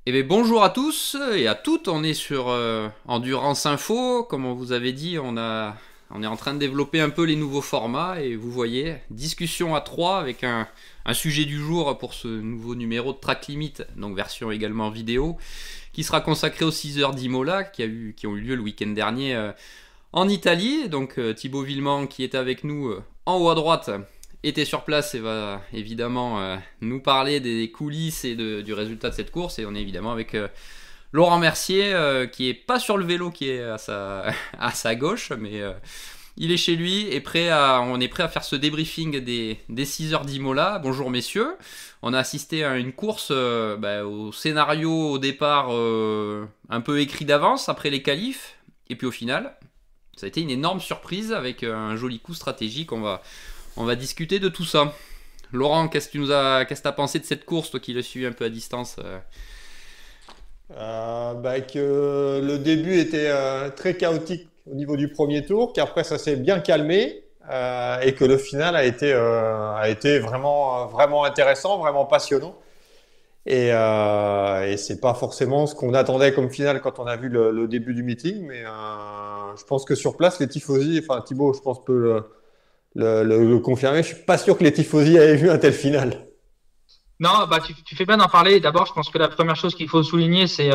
Eh bien, bonjour à tous et à toutes, on est sur Endurance Info, comme on vous avait dit, on est en train de développer un peu les nouveaux formats et vous voyez, discussion à trois avec un sujet du jour pour ce nouveau numéro de Track Limit, donc version également vidéo, qui sera consacré aux 6 heures d'Imola qui ont eu lieu le week-end dernier en Italie. Donc Thibaut Villemont qui est avec nous en haut à droite était sur place et va évidemment nous parler des coulisses et du résultat de cette course. Et on est évidemment avec Laurent Mercier qui est pas sur le vélo, qui est à sa, à sa gauche, mais il est chez lui et on est prêt à faire ce débriefing des 6 heures d'Imola. Bonjour messieurs, on a assisté à une course au scénario au départ un peu écrit d'avance après les qualifs, et puis au final ça a été une énorme surprise avec un joli coup stratégique. On va discuter de tout ça. Laurent, qu'est-ce que tu as pensé de cette course, toi qui l'as suivi un peu à distance Que le début était très chaotique au niveau du premier tour, qu'après ça s'est bien calmé et que le final a été vraiment, vraiment intéressant, vraiment passionnant. Et c'est pas forcément ce qu'on attendait comme finale quand on a vu le début du meeting, mais je pense que sur place, les tifosi, enfin Thibaut, je pense peut le confirmer, je suis pas sûr que les tifosi avaient vu un tel final. Non, tu fais bien d'en parler. D'abord, je pense que la première chose qu'il faut souligner, c'est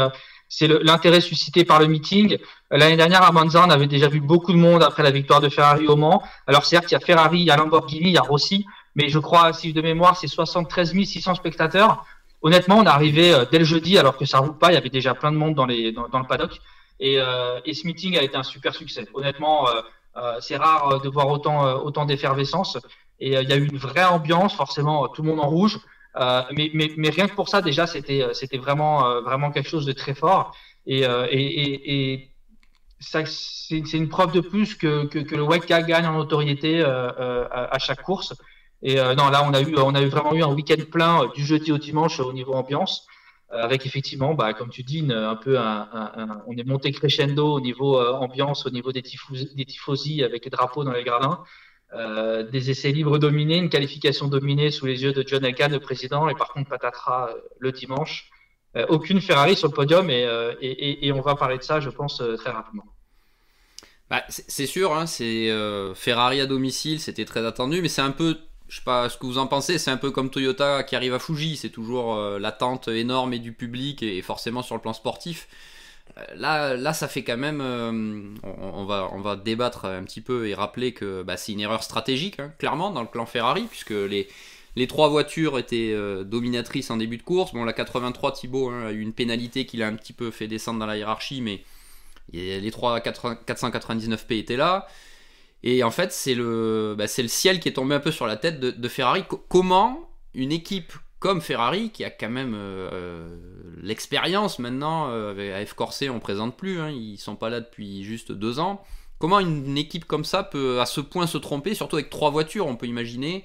l'intérêt suscité par le meeting. L'année dernière, à Monza, on avait déjà vu beaucoup de monde après la victoire de Ferrari au Mans. Alors certes, il y a Ferrari, il y a Lamborghini, il y a Rossi, mais je crois, si de mémoire, c'est 73 600 spectateurs. Honnêtement, on est arrivé dès le jeudi, alors que ça roule pas. Il y avait déjà plein de monde dans le paddock. Et ce meeting a été un super succès. Honnêtement, c'est rare de voir autant d'effervescence. Et il y a eu une vraie ambiance, forcément, tout le monde en rouge. Mais rien que pour ça, déjà, c'était vraiment quelque chose de très fort. Et ça, c'est une preuve de plus que le WEC gagne en notoriété à chaque course. Et non, là, on a eu vraiment eu un week-end plein du jeudi au dimanche au niveau ambiance, avec effectivement, comme tu dis, on est monté crescendo au niveau ambiance, au niveau des tifosi avec les drapeaux dans les gradins. Des essais libres dominés, une qualification dominée sous les yeux de John Elkann, le président, et par contre patatras le dimanche. Aucune Ferrari sur le podium et on va parler de ça, je pense, très rapidement. C'est sûr, hein, c'est Ferrari à domicile, c'était très attendu, mais c'est un peu, je sais pas ce que vous en pensez, c'est un peu comme Toyota qui arrive à Fuji, c'est toujours l'attente énorme et du public et forcément sur le plan sportif. Là, ça fait quand même. On va débattre un petit peu et rappeler que c'est une erreur stratégique, hein, clairement, dans le clan Ferrari, puisque les trois voitures étaient dominatrices en début de course. Bon, la 83 Thibaut a eu une pénalité qui l'a un petit peu fait descendre dans la hiérarchie, mais les trois 499P étaient là. Et en fait, c'est le ciel qui est tombé un peu sur la tête de Ferrari. Comment une équipe comme Ferrari, qui a quand même l'expérience maintenant, avec F Corset on ne présente plus, hein, ils sont pas là depuis juste 2 ans. Comment une équipe comme ça peut à ce point se tromper, surtout avec 3 voitures, on peut imaginer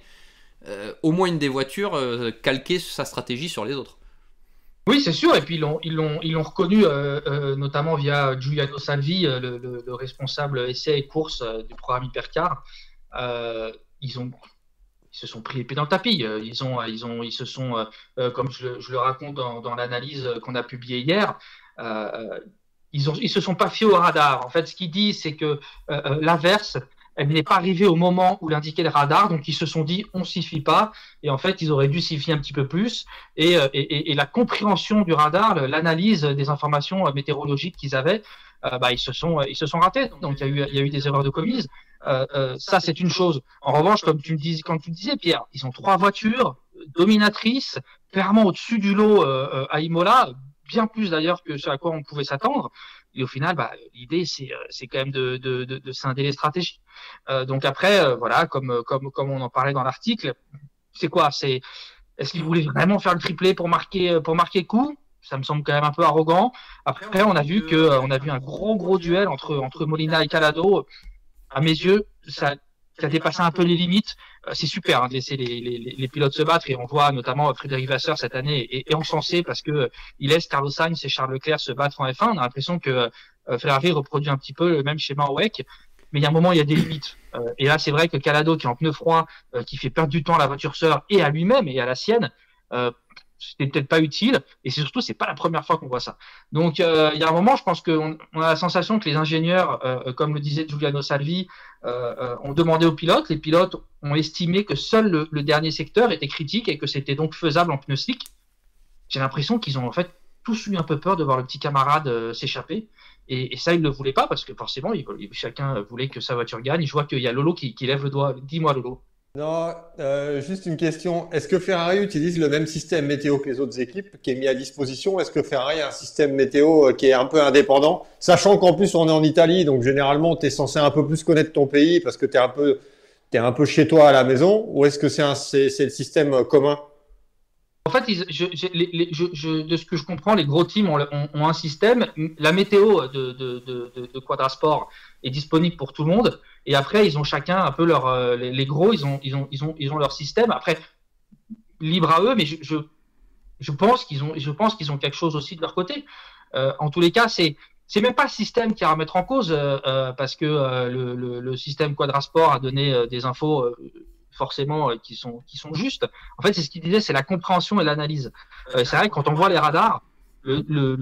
au moins une des voitures calquer sa stratégie sur les autres. Oui, c'est sûr. Et puis ils l'ont reconnu, notamment via Giuliano Salvi, le responsable essai et course du programme Hypercar. Euh, ils ont Ils se sont pris les pieds dans le tapis. Ils se sont, comme je le raconte dans l'analyse qu'on a publiée hier, euh, ils se sont pas fiés au radar. En fait, ce qu'il dit, c'est que l'inverse, elle n'est pas arrivée au moment où l'indiquait le radar, donc ils se sont dit on s'y fie pas, et en fait ils auraient dû s'y fier un petit peu plus. Et la compréhension du radar, l'analyse des informations météorologiques qu'ils avaient, ils se sont ratés. Donc il y a eu des erreurs de commise. Ça c'est une chose. En revanche, comme tu disais Pierre, ils ont 3 voitures dominatrices, clairement au-dessus du lot à Imola, bien plus d'ailleurs que ce à quoi on pouvait s'attendre. Et au final, l'idée, c'est quand même de scinder les stratégies. Donc après, voilà, comme on en parlait dans l'article, c'est quoi? Est-ce qu'ils voulaient vraiment faire le triplé pour marquer le coup? Ça me semble quand même un peu arrogant. Après, on a vu un gros duel entre Molina et Calado. À mes yeux, ça dépassé un peu les limites. C'est super hein, de laisser les pilotes se battre et on voit notamment Frédéric Vasseur cette année est encensé parce que il laisse Carlos Sainz et Charles Leclerc se battre en F1. On a l'impression que Ferrari reproduit un petit peu le même schéma au WEC, mais il y a un moment il y a des limites. Et là c'est vrai que Calado qui est en pneu froid, qui fait perdre du temps à la voiture sœur et à lui-même et à la sienne, euh, c'était peut-être pas utile, et surtout, c'est pas la première fois qu'on voit ça. Donc, il y a un moment, je pense qu'on a la sensation que les ingénieurs, comme le disait Giuliano Salvi, ont demandé aux pilotes. Les pilotes ont estimé que seul le dernier secteur était critique et que c'était donc faisable en pneus slick. J'ai l'impression qu'ils ont en fait tous eu un peu peur de voir le petit camarade s'échapper. Et ça, ils ne le voulaient pas parce que forcément, chacun voulait que sa voiture gagne. Je vois qu'il y a Lolo qui lève le doigt. Dis-moi, Lolo. Non, juste une question. Est-ce que Ferrari utilise le même système météo que les autres équipes qui est mis à disposition? Est-ce que Ferrari a un système météo qui est un peu indépendant? Sachant qu'en plus, on est en Italie, donc généralement, tu es censé un peu plus connaître ton pays parce que tu es un peu chez toi à la maison. Ou est-ce que c'est le système commun? En fait, de ce que je comprends, les gros teams ont un système. La météo de Quadrasport est disponible pour tout le monde. Et après, ils ont chacun un peu les gros, ils ont leur système. Après, libre à eux, mais je pense qu'ils ont quelque chose aussi de leur côté. En tous les cas, c'est même pas le système qui est à remettre en cause parce que le système Quadrasport a donné des infos. Forcément qui sont justes. En fait, c'est ce qu'il disait, c'est la compréhension et l'analyse. C'est vrai que quand on voit les radars, la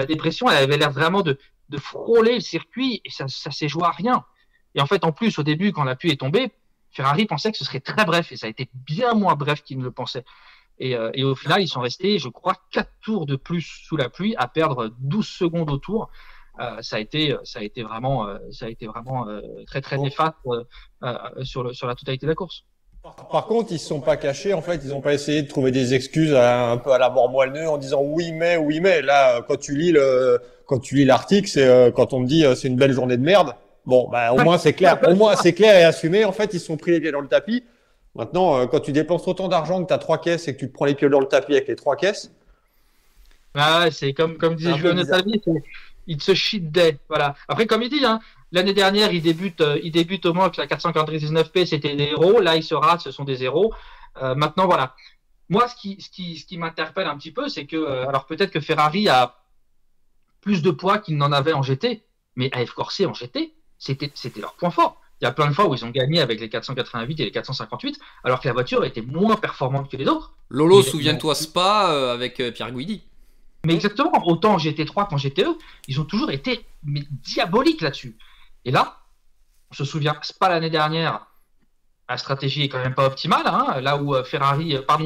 dépression, elle avait l'air vraiment de frôler le circuit et ça s'est joué à rien. Et en fait, en plus, au début, quand la pluie est tombée, Ferrari pensait que ce serait très bref et ça a été bien moins bref qu'il ne le pensait. Et au final, ils sont restés, je crois, 4 tours de plus sous la pluie à perdre 12 secondes au tour. Ça a été vraiment très très néfaste sur la totalité de la course. Par contre, ils se sont pas cachés. En fait, ils n'ont pas essayé de trouver des excuses un peu à la mort moelleux en disant oui mais. Là, quand tu lis l'article, c'est quand on me dit c'est une belle journée de merde. Bon, bah au moins c'est clair. Au moins c'est clair et assumé. En fait, ils se sont pris les pieds dans le tapis. Maintenant, quand tu dépenses autant d'argent que tu as 3 caisses et que tu te prends les pieds dans le tapis avec les 3 caisses. Ah, c'est comme disait Julien Salvi, il se shit day. Voilà. Après, comme il dit, hein, l'année dernière, il débute au moins avec la 499P, c'était des héros. Là, il se rate, ce sont des zéros. Maintenant, voilà. Moi, ce qui m'interpelle un petit peu, c'est que, alors peut-être que Ferrari a plus de poids qu'il n'en avait en GT, mais à F-Corse en GT, c'était leur point fort. Il y a plein de fois où ils ont gagné avec les 488 et les 458, alors que la voiture était moins performante que les autres. Lolo, souviens-toi Spa avec Pierre Guidi. Mais exactement, autant en GT3 qu'en GTE, ils ont toujours été diaboliques là-dessus. Et là, on se souvient, Spa l'année dernière, la stratégie est quand même pas optimale. Hein, là où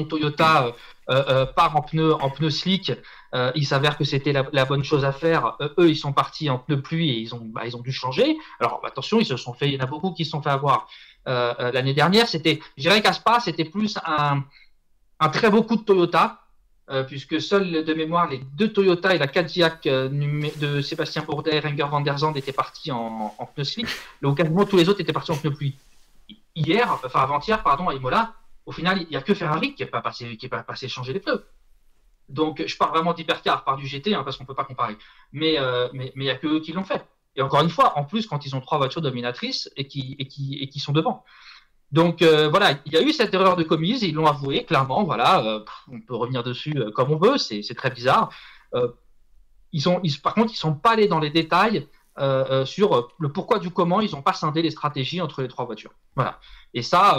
Toyota part en pneus slick, il s'avère que c'était la bonne chose à faire. Eux, ils sont partis en pneus pluie et ils ont dû changer. Alors attention, il y en a beaucoup qui se sont fait avoir. L'année dernière, je dirais qu'à Spa, c'était plus un très beau coup de Toyota. Puisque seuls de mémoire les 2 Toyota et la Cadillac de Sébastien Bourdet et Renger van der Zandt étaient partis en pneus slick, là où quasiment tous les autres étaient partis en pneus pluie. Avant-hier, à Imola, au final, il n'y a que Ferrari qui n'est pas passé changer les pneus. Donc, je parle vraiment d'hypercar, par du GT, hein, parce qu'on ne peut pas comparer. Mais il n'y a que eux qui l'ont fait. Et encore une fois, en plus, quand ils ont 3 voitures dominatrices et qui sont devant. Donc voilà, il y a eu cette erreur de commise, ils l'ont avoué clairement. Voilà, on peut revenir dessus comme on veut, c'est très bizarre. Par contre, ils sont pas allés dans les détails sur le pourquoi du comment. Ils n'ont pas scindé les stratégies entre les 3 voitures. Voilà. Et ça,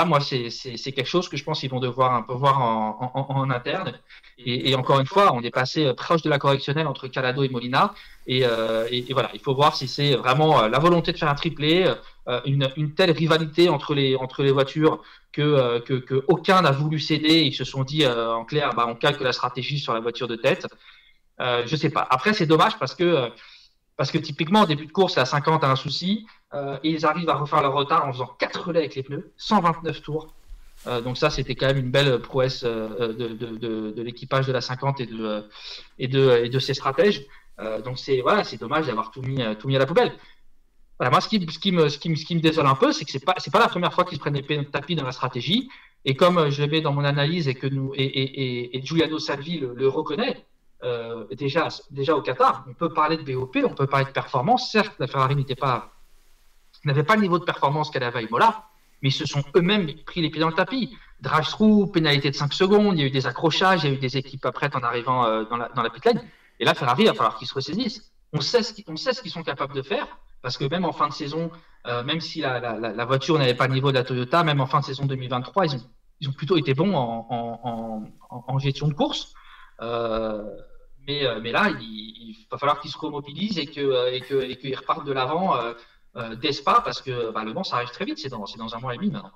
moi, c'est quelque chose que je pense qu'ils vont devoir un peu voir en interne. Et encore une fois, on est passé proche de la correctionnelle entre Calado et Molina. Et voilà, il faut voir si c'est vraiment la volonté de faire un triplé, une telle rivalité entre les voitures que aucun n'a voulu céder. Ils se sont dit en clair, on calque la stratégie sur la voiture de tête. Je sais pas. Après, c'est dommage parce que typiquement, au début de course, la 50 a un souci. Et ils arrivent à refaire leur retard en faisant 4 relais avec les pneus, 129 tours. Donc ça, c'était quand même une belle prouesse de l'équipage de la 50 et de ses stratèges. Donc c'est dommage d'avoir tout mis à la poubelle. Voilà, moi, ce qui me désole un peu, c'est que c'est pas la première fois qu'ils se prennent les pieds dans le tapis dans la stratégie. Et comme je le mets dans mon analyse et Giuliano Salvi le reconnaît, déjà au Qatar, on peut parler de BOP, on peut parler de performance. Certes, la Ferrari n'avait pas le niveau de performance qu'elle avait à Imola, mais ils se sont eux-mêmes pris les pieds dans le tapis. Drive-through, pénalité de 5 secondes, il y a eu des accrochages, il y a eu des équipes prêtes en arrivant dans la pit lane. Et là, Ferrari, il va falloir qu'ils se ressaisissent. On sait ce qu'ils sont capables de faire, parce que même en fin de saison, même si la voiture n'avait pas le niveau de la Toyota, même en fin de saison 2023, ils ont plutôt été bons en gestion de course. Mais là, il va falloir qu'ils se remobilisent et qu'ils repartent de l'avant dès Spa, parce que Le Mans, ça arrive très vite, c'est dans 1 mois et demi maintenant.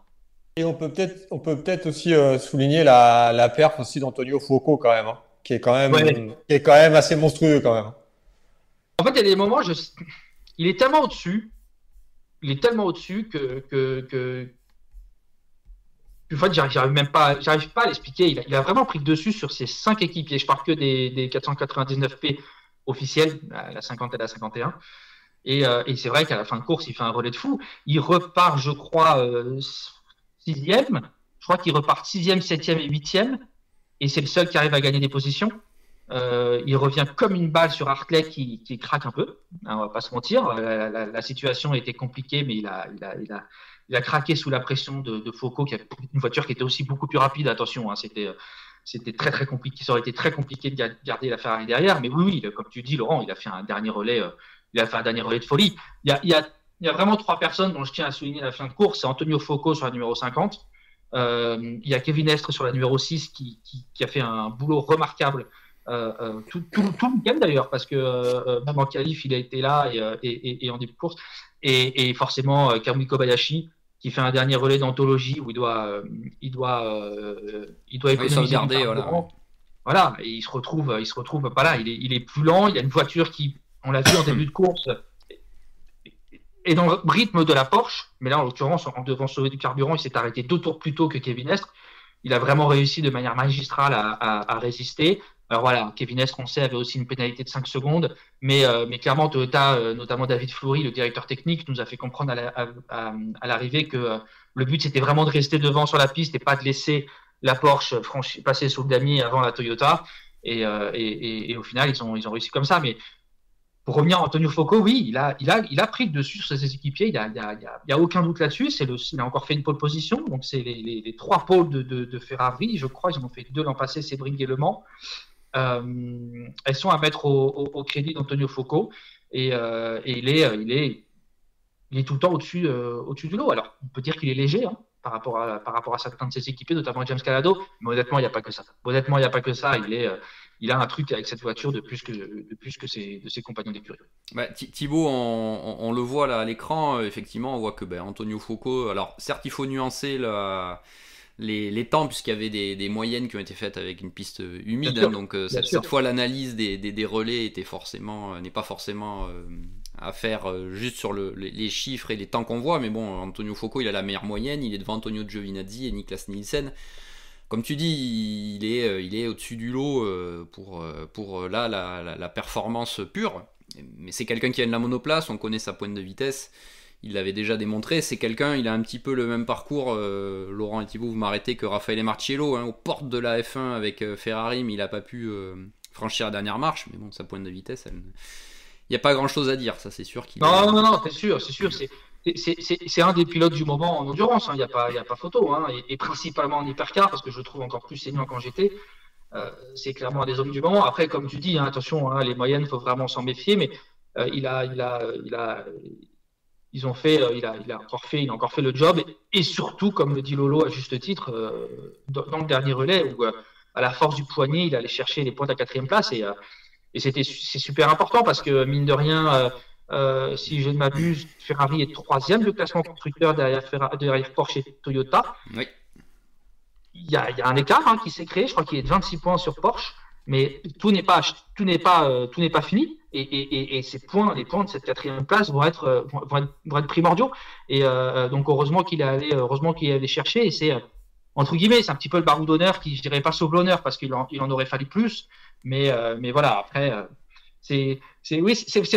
Et on peut peut-être aussi souligner la perf aussi d'Antonio Fuoco quand même, hein, qui est quand même, Ouais. qui est quand même assez monstrueux quand même. En fait, il y a des moments, il est tellement au-dessus, en fait, j'arrive pas à l'expliquer. Il a vraiment pris le dessus sur ses 5 équipiers. Je parle que des 499P officiels, la 50 et la 51. Et c'est vrai qu'à la fin de course, il fait un relais de fou. Il repart, je crois, 6e. Je crois qu'il repart 6e, 7e et 8e. Et c'est le seul qui arrive à gagner des positions. Il revient comme une balle sur Hartley qui craque un peu. Hein, on va pas se mentir. La situation était compliquée, mais il a craqué sous la pression de Foucault, qui a une voiture qui était aussi beaucoup plus rapide. Attention, hein, c'était très très compliqué. Ça aurait été très compliqué de garder la Ferrari derrière. Mais oui, comme tu dis, Laurent, il a fait un dernier relais. Il a fait un dernier relais de folie. Il y a vraiment 3 personnes dont je tiens à souligner la fin de course. C'est Antonio Foucault sur la numéro 50. Il y a Kevin Estre sur la numéro 6 qui a fait un boulot remarquable tout le week-end d'ailleurs, parce que même en qualif, il a été là et en début de course. Et forcément, Kamui Kobayashi qui fait un dernier relais d'anthologie où il doit économiser sauvegarder, voilà. Voilà, et il se retrouve pas là. Il est plus lent. Il y a une voiture qui, on l'a vu en début de course, est dans le rythme de la Porsche, mais là en l'occurrence, en devant sauver du carburant, il s'est arrêté 2 tours plus tôt que Kevin Estre. Il a vraiment réussi de manière magistrale à résister. Alors voilà, Kevin Estre, on sait, avait aussi une pénalité de 5 secondes, mais clairement, Toyota, notamment David Fleury, le directeur technique, nous a fait comprendre à l'arrivée que le but, c'était vraiment de rester devant sur la piste et pas de laisser la Porsche passer sous le damier avant la Toyota. Et au final, ils ont réussi comme ça. Mais pour revenir à Antonio Foucault, oui, il a pris le dessus sur ses équipiers, il y a aucun doute là-dessus. Il a encore fait une pole position, donc c'est les 3 pôles de Ferrari, je crois, ils en ont fait 2 l'an passé, Sebring et Le Mans. Elles sont à mettre au crédit d'Antonio Foucault, et il est tout le temps au-dessus du lot. Alors, on peut dire qu'il est léger, hein, par rapport à certains de ses équipiers, notamment James Calado, mais honnêtement, il n'y a pas que ça. Il a un truc avec cette voiture de plus que ses compagnons d'écurie. Thibaut, on le voit là à l'écran, effectivement, on voit que Antonio Foucault, alors certes, il faut nuancer les temps, puisqu'il y avait des moyennes qui ont été faites avec une piste humide, hein, donc cette fois l'analyse des relais n'est pas forcément à faire juste sur les chiffres et les temps qu'on voit, mais bon, Antonio Foucault, il a la meilleure moyenne, il est devant Antonio Giovinazzi et Niklas Nielsen. Comme tu dis, il est au-dessus du lot pour là la performance pure, mais c'est quelqu'un qui a de la monoplace, on connaît sa pointe de vitesse. Il l'avait déjà démontré, c'est quelqu'un, il a un petit peu le même parcours, Laurent et Thibaut, vous m'arrêtez, que Raffaele Marciello, hein, aux portes de la F1 avec Ferrari, mais il n'a pas pu franchir la dernière marche, mais bon, sa pointe de vitesse, il n'y a pas grand-chose à dire, ça c'est sûr. Non, c'est sûr, c'est un des pilotes du moment en endurance, il n'y a pas photo, hein, et principalement en hypercar, parce que je le trouve encore plus saignant quand j'étais. C'est clairement un des hommes du moment. Après, comme tu dis, hein, attention, hein, les moyennes, il faut vraiment s'en méfier, mais il a encore fait le job, et surtout, comme le dit Lolo à juste titre, dans le dernier relais, où à la force du poignet, il allait chercher les points de la 4e place, et c'est super important, parce que mine de rien, si je ne m'abuse, Ferrari est 3e de classement constructeur derrière Porsche et Toyota. Oui. Il y a un écart, hein, qui s'est créé, je crois qu'il est de 26 points sur Porsche, mais tout n'est pas fini, et ces points, les points de cette 4e place vont être primordiaux, et donc heureusement qu'il est allé chercher, et c'est entre guillemets, c'est un petit peu le barreau d'honneur qui, je dirais pas sauve l'honneur, parce qu'il en aurait fallu plus, mais voilà, après c'est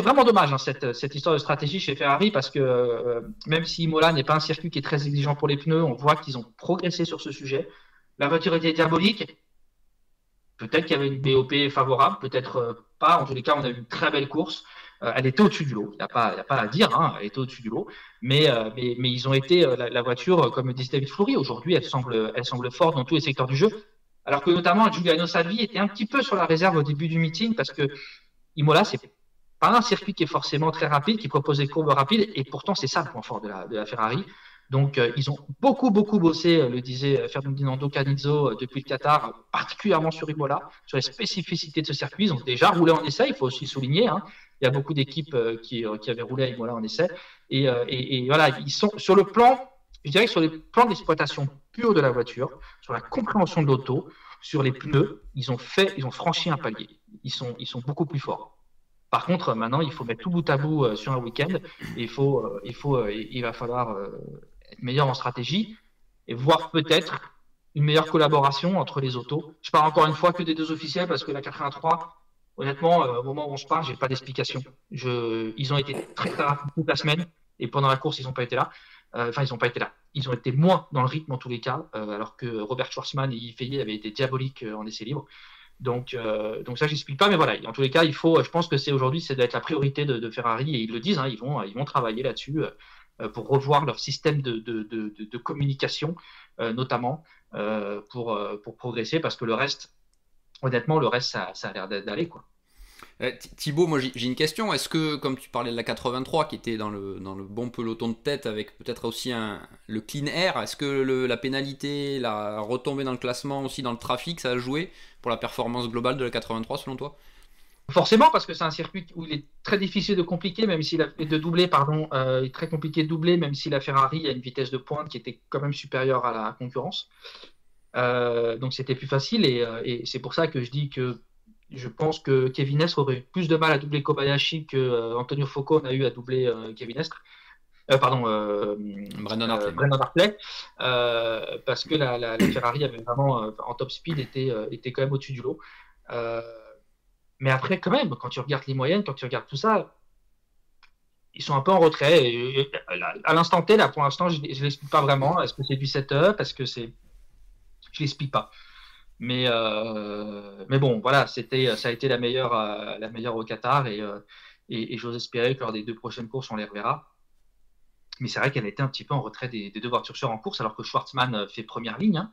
vraiment dommage, hein, cette histoire de stratégie chez Ferrari, parce que même si Imola n'est pas un circuit qui est très exigeant pour les pneus, on voit qu'ils ont progressé sur ce sujet. La voiture était diabolique. Peut-être qu'il y avait une BOP favorable, peut-être pas. En tous les cas, on a eu une très belle course. Elle était au-dessus du lot. Il n'y a pas à dire, hein, elle était au-dessus du lot. Mais ils ont été, la voiture, comme disait David Fleury, aujourd'hui, elle semble forte dans tous les secteurs du jeu. Alors que notamment, Giuliano Salvi était un petit peu sur la réserve au début du meeting, parce que Imola, c'est pas un circuit qui est forcément très rapide, qui propose des courbes rapides, et pourtant, c'est ça le point fort de la Ferrari. Donc, ils ont beaucoup bossé, le disait Ferdinando Canizzo, depuis le Qatar, particulièrement sur Imola, sur les spécificités de ce circuit. Ils ont déjà roulé en essai, il faut aussi souligner. Hein. Il y a beaucoup d'équipes qui avaient roulé à Imola en essai. Et voilà, ils sont sur le plan, je dirais que sur les plans d'exploitation pure de la voiture, sur la compréhension de l'auto, sur les pneus, ils ont franchi un palier. Ils sont beaucoup plus forts. Par contre, maintenant, il faut mettre tout bout à bout sur un week-end. Et il va falloir être meilleur en stratégie et voir peut-être une meilleure collaboration entre les autos. Je parle encore une fois que des deux officiels parce que la 83, honnêtement, au moment où on se parle, j'ai pas d'explication. Ils ont été très rapides toute la semaine et pendant la course, ils n'ont pas été là. Ils n'ont pas été là. Ils ont été moins dans le rythme en tous les cas, alors que Robert Schwarzman et Yves Fayet avaient été diaboliques en essai libre. Donc ça, j'explique pas, mais voilà. En tous les cas, je pense que aujourd'hui, ça doit être la priorité de Ferrari et ils le disent. Hein, ils vont travailler là-dessus pour revoir leur système de communication, notamment pour progresser, parce que le reste, honnêtement, ça a l'air d'aller quoi. Thibaut, moi j'ai une question. Est-ce que, comme tu parlais de la 83 qui était dans le bon peloton de tête avec peut-être aussi le clean air, est-ce que la pénalité, la retombée dans le classement aussi dans le trafic, ça a joué pour la performance globale de la 83 selon toi? Forcément, parce que c'est un circuit où il est très difficile de doubler, il est très compliqué de doubler, même si la Ferrari a une vitesse de pointe qui était quand même supérieure à la concurrence. Donc c'était plus facile et c'est pour ça que je dis que je pense que Kevin Estre aurait eu plus de mal à doubler Kobayashi que Antonio Focon a eu à doubler Kevin Estre. Brandon Hartley. Parce que la Ferrari avait vraiment, en top speed, était quand même au-dessus du lot. Mais après, quand même, quand tu regardes les moyennes, quand tu regardes tout ça, ils sont un peu en retrait. Et à l'instant T, là, pour l'instant, je ne l'explique pas vraiment. Est-ce que c'est du setup? Est-ce que c'est... Je ne l'explique pas. Mais bon, voilà, ça a été la meilleure au Qatar et j'ose espérer que lors des 2 prochaines courses, on les reverra. Mais c'est vrai qu'elle était un petit peu en retrait des 2 voitures en course, alors que Schwarzman fait première ligne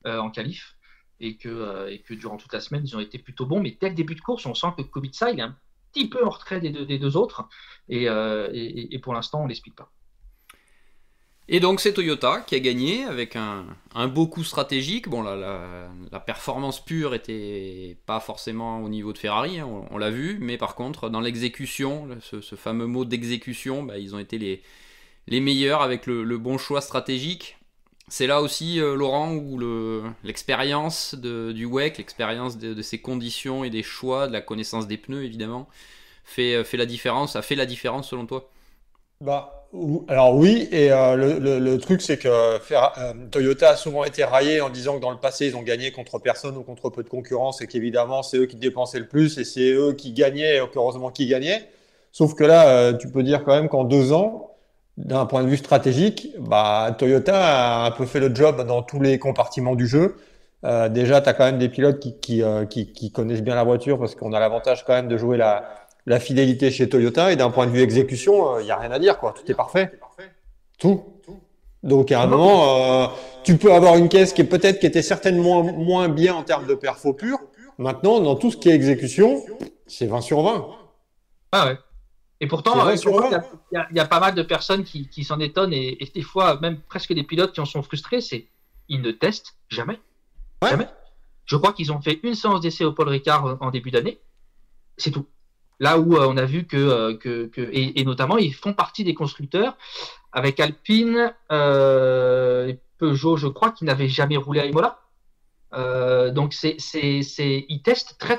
en qualif et que durant toute la semaine, ils ont été plutôt bons. Mais dès le début de course, on sent que Kubica, il est un petit peu en retrait des deux autres et pour l'instant, on ne l'explique pas. Et donc c'est Toyota qui a gagné avec un beau coup stratégique. Bon, la performance pure était pas forcément au niveau de Ferrari, hein, on l'a vu, mais par contre dans l'exécution, ce fameux mot d'exécution, ils ont été les meilleurs avec le bon choix stratégique. C'est là aussi, Laurent, où l'expérience du WEC, l'expérience de ses conditions et des choix, de la connaissance des pneus évidemment, a fait la différence selon toi? Alors oui, et le truc c'est que Toyota a souvent été raillé en disant que dans le passé ils ont gagné contre personne ou contre peu de concurrence et qu'évidemment c'est eux qui dépensaient le plus et c'est eux qui gagnaient, et heureusement qui gagnaient. Sauf que là, tu peux dire quand même qu'en 2 ans, d'un point de vue stratégique, Toyota a un peu fait le job dans tous les compartiments du jeu. Déjà, tu as quand même des pilotes qui connaissent bien la voiture parce qu'on a l'avantage quand même de jouer la fidélité chez Toyota et d'un point de vue exécution, il n'y a rien à dire, quoi. Tout est parfait. Tout. Donc à un moment, tu peux avoir une caisse qui était certainement moins bien en termes de perfo pur. Maintenant, dans tout ce qui est exécution, c'est 20 sur 20. Ah ouais. Et pourtant, il y a pas mal de personnes qui s'en étonnent et des fois même presque des pilotes qui en sont frustrés, ils ne testent jamais. Ouais. Jamais. Je crois qu'ils ont fait une séance d'essai au Paul Ricard en début d'année. C'est tout. Là où on a vu et notamment ils font partie des constructeurs avec Alpine, Peugeot, je crois, qui n'avaient jamais roulé à Imola. Donc ils testent très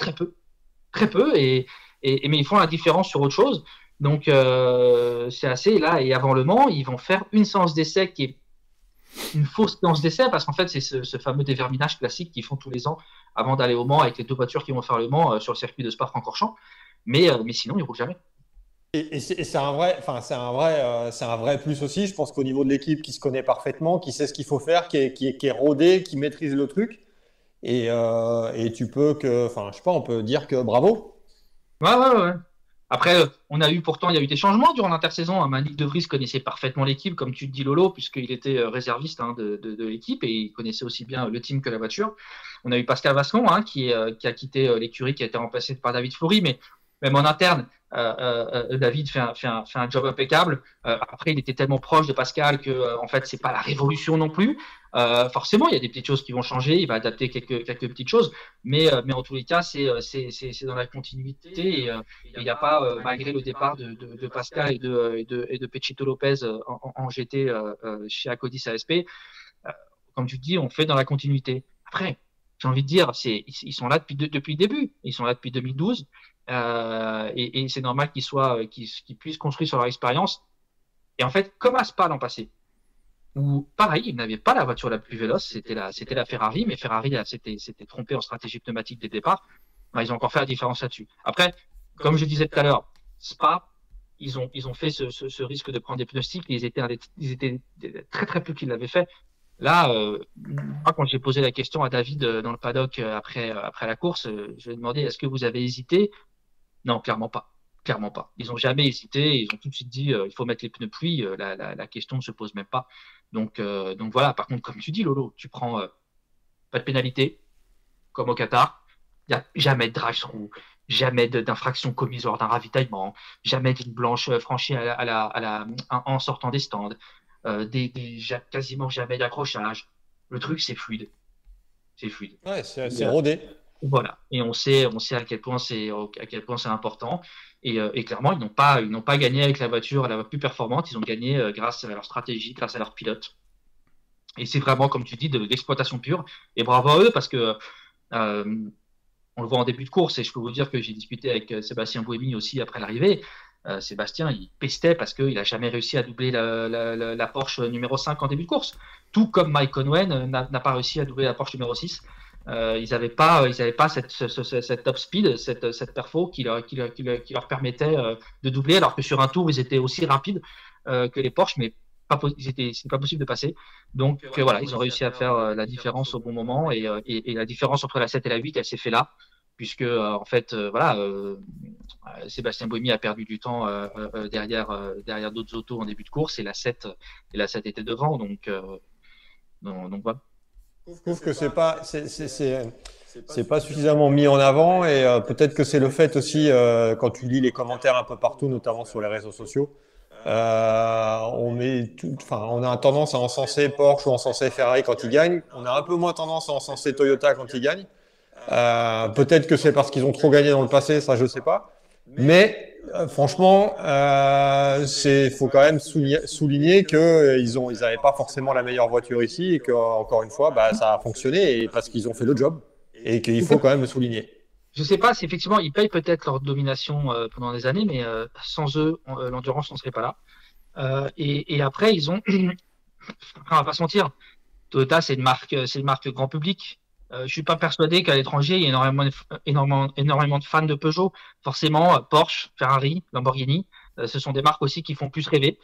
peu, mais ils font la différence sur autre chose. Donc c'est assez là et avant Le Mans, ils vont faire une séance d'essai qui est une fausse séance d'essai parce qu'en fait c'est ce fameux déverminage classique qu'ils font tous les ans avant d'aller au Mans avec les 2 voitures qui vont faire Le Mans sur le circuit de Spa-Francorchamps. Mais sinon, ils ne roulent jamais. Et c'est un vrai plus aussi. Je pense qu'au niveau de l'équipe qui se connaît parfaitement, qui sait ce qu'il faut faire, qui est rodé, qui maîtrise le truc. Et tu peux on peut dire que bravo. Ouais. Après, il y a eu des changements durant l'intersaison. Manick De Vries connaissait parfaitement l'équipe, comme tu te dis, Lolo, puisqu'il était réserviste de l'équipe et il connaissait aussi bien le team que la voiture. On a eu Pascal Vasselon qui a quitté l'écurie, qui a été remplacé par David Flory, mais même en interne, David fait un job impeccable. Après, il était tellement proche de Pascal que, en fait, c'est pas la révolution non plus. Forcément, il y a des petites choses qui vont changer. Il va adapter quelques petites choses, mais en tous les cas, c'est dans la continuité. Et il n'y a pas, malgré le départ de Pascal et de Pechito Lopez en GT chez Acodis ASP, comme tu dis, on fait dans la continuité. Après, j'ai envie de dire, ils sont là depuis le début. Ils sont là depuis 2012. Et c'est normal qu'ils puissent construire sur leur expérience. Et en fait, comme à Spa l'an passé, où pareil, ils n'avaient pas la voiture la plus véloce, c'était la Ferrari, mais Ferrari s'était trompé en stratégie pneumatique dès le départ. Ben, ils ont encore fait la différence là-dessus. Après, comme je disais tout à l'heure, Spa, ils ont fait ce risque de prendre des pneus cycles. Ils étaient très très peu qu'ils l'avaient fait. Là, moi, quand j'ai posé la question à David dans le paddock après la course, je lui ai demandé est-ce que vous avez hésité? Non, clairement pas. Clairement pas. Ils n'ont jamais hésité. Ils ont tout de suite dit il faut mettre les pneus pluie. La question ne se pose même pas. Donc voilà. Par contre, comme tu dis, Lolo, tu prends pas de pénalité, comme au Qatar. Il n'y a jamais de drive-through, jamais d'infraction commise lors d'un ravitaillement, jamais d'une blanche franchie en sortant des stands, quasiment jamais d'accrochage. Le truc, c'est fluide. C'est fluide. Ouais, c'est rodé. Voilà, et on sait à quel point c'est important. Et clairement, ils n'ont pas gagné avec la voiture la plus performante. Ils ont gagné grâce à leur stratégie, grâce à leur pilote. Et c'est vraiment, comme tu dis, de l'exploitation pure. Et bravo à eux parce que on le voit en début de course. Et je peux vous dire que j'ai discuté avec Sébastien Buemi aussi après l'arrivée. Sébastien, il pestait parce qu'il n'a jamais réussi à doubler la Porsche numéro 5 en début de course. Tout comme Mike Conwen n'a pas réussi à doubler la Porsche numéro 6. Ils n'avaient pas cette top speed, cette perfo qui leur permettait de doubler, alors que sur un tour, ils étaient aussi rapides que les Porsche, mais c'était pas possible de passer. Donc voilà, ils ont réussi à faire la différence au bon moment, et la différence entre la 7 et la 8, elle s'est fait là, puisque en fait, Sébastien Buemi a perdu du temps derrière d'autres autos en début de course, et la 7 était devant, donc voilà. Je trouve que c'est pas suffisamment mis en avant et peut-être que c'est le fait aussi quand tu lis les commentaires un peu partout, notamment sur les réseaux sociaux, on a tendance à encenser Porsche ou encenser Ferrari quand ils gagnent. On a un peu moins tendance à encenser Toyota quand ils gagnent. Peut-être que c'est parce qu'ils ont trop gagné dans le passé, ça je sais pas. Mais franchement, faut quand même souligner que ils avaient pas forcément la meilleure voiture ici et que encore une fois, ça a fonctionné et parce qu'ils ont fait le job et qu'il faut quand même le souligner. Je sais pas si effectivement ils payent peut-être leur domination pendant des années, mais sans eux, l'endurance n'en serait pas là. Et après, ils ont, on va pas se mentir, Toyota c'est une marque grand public. Je suis pas persuadé qu'à l'étranger il y ait énormément de fans de Peugeot. Forcément, Porsche, Ferrari, Lamborghini, ce sont des marques aussi qui font plus rêver.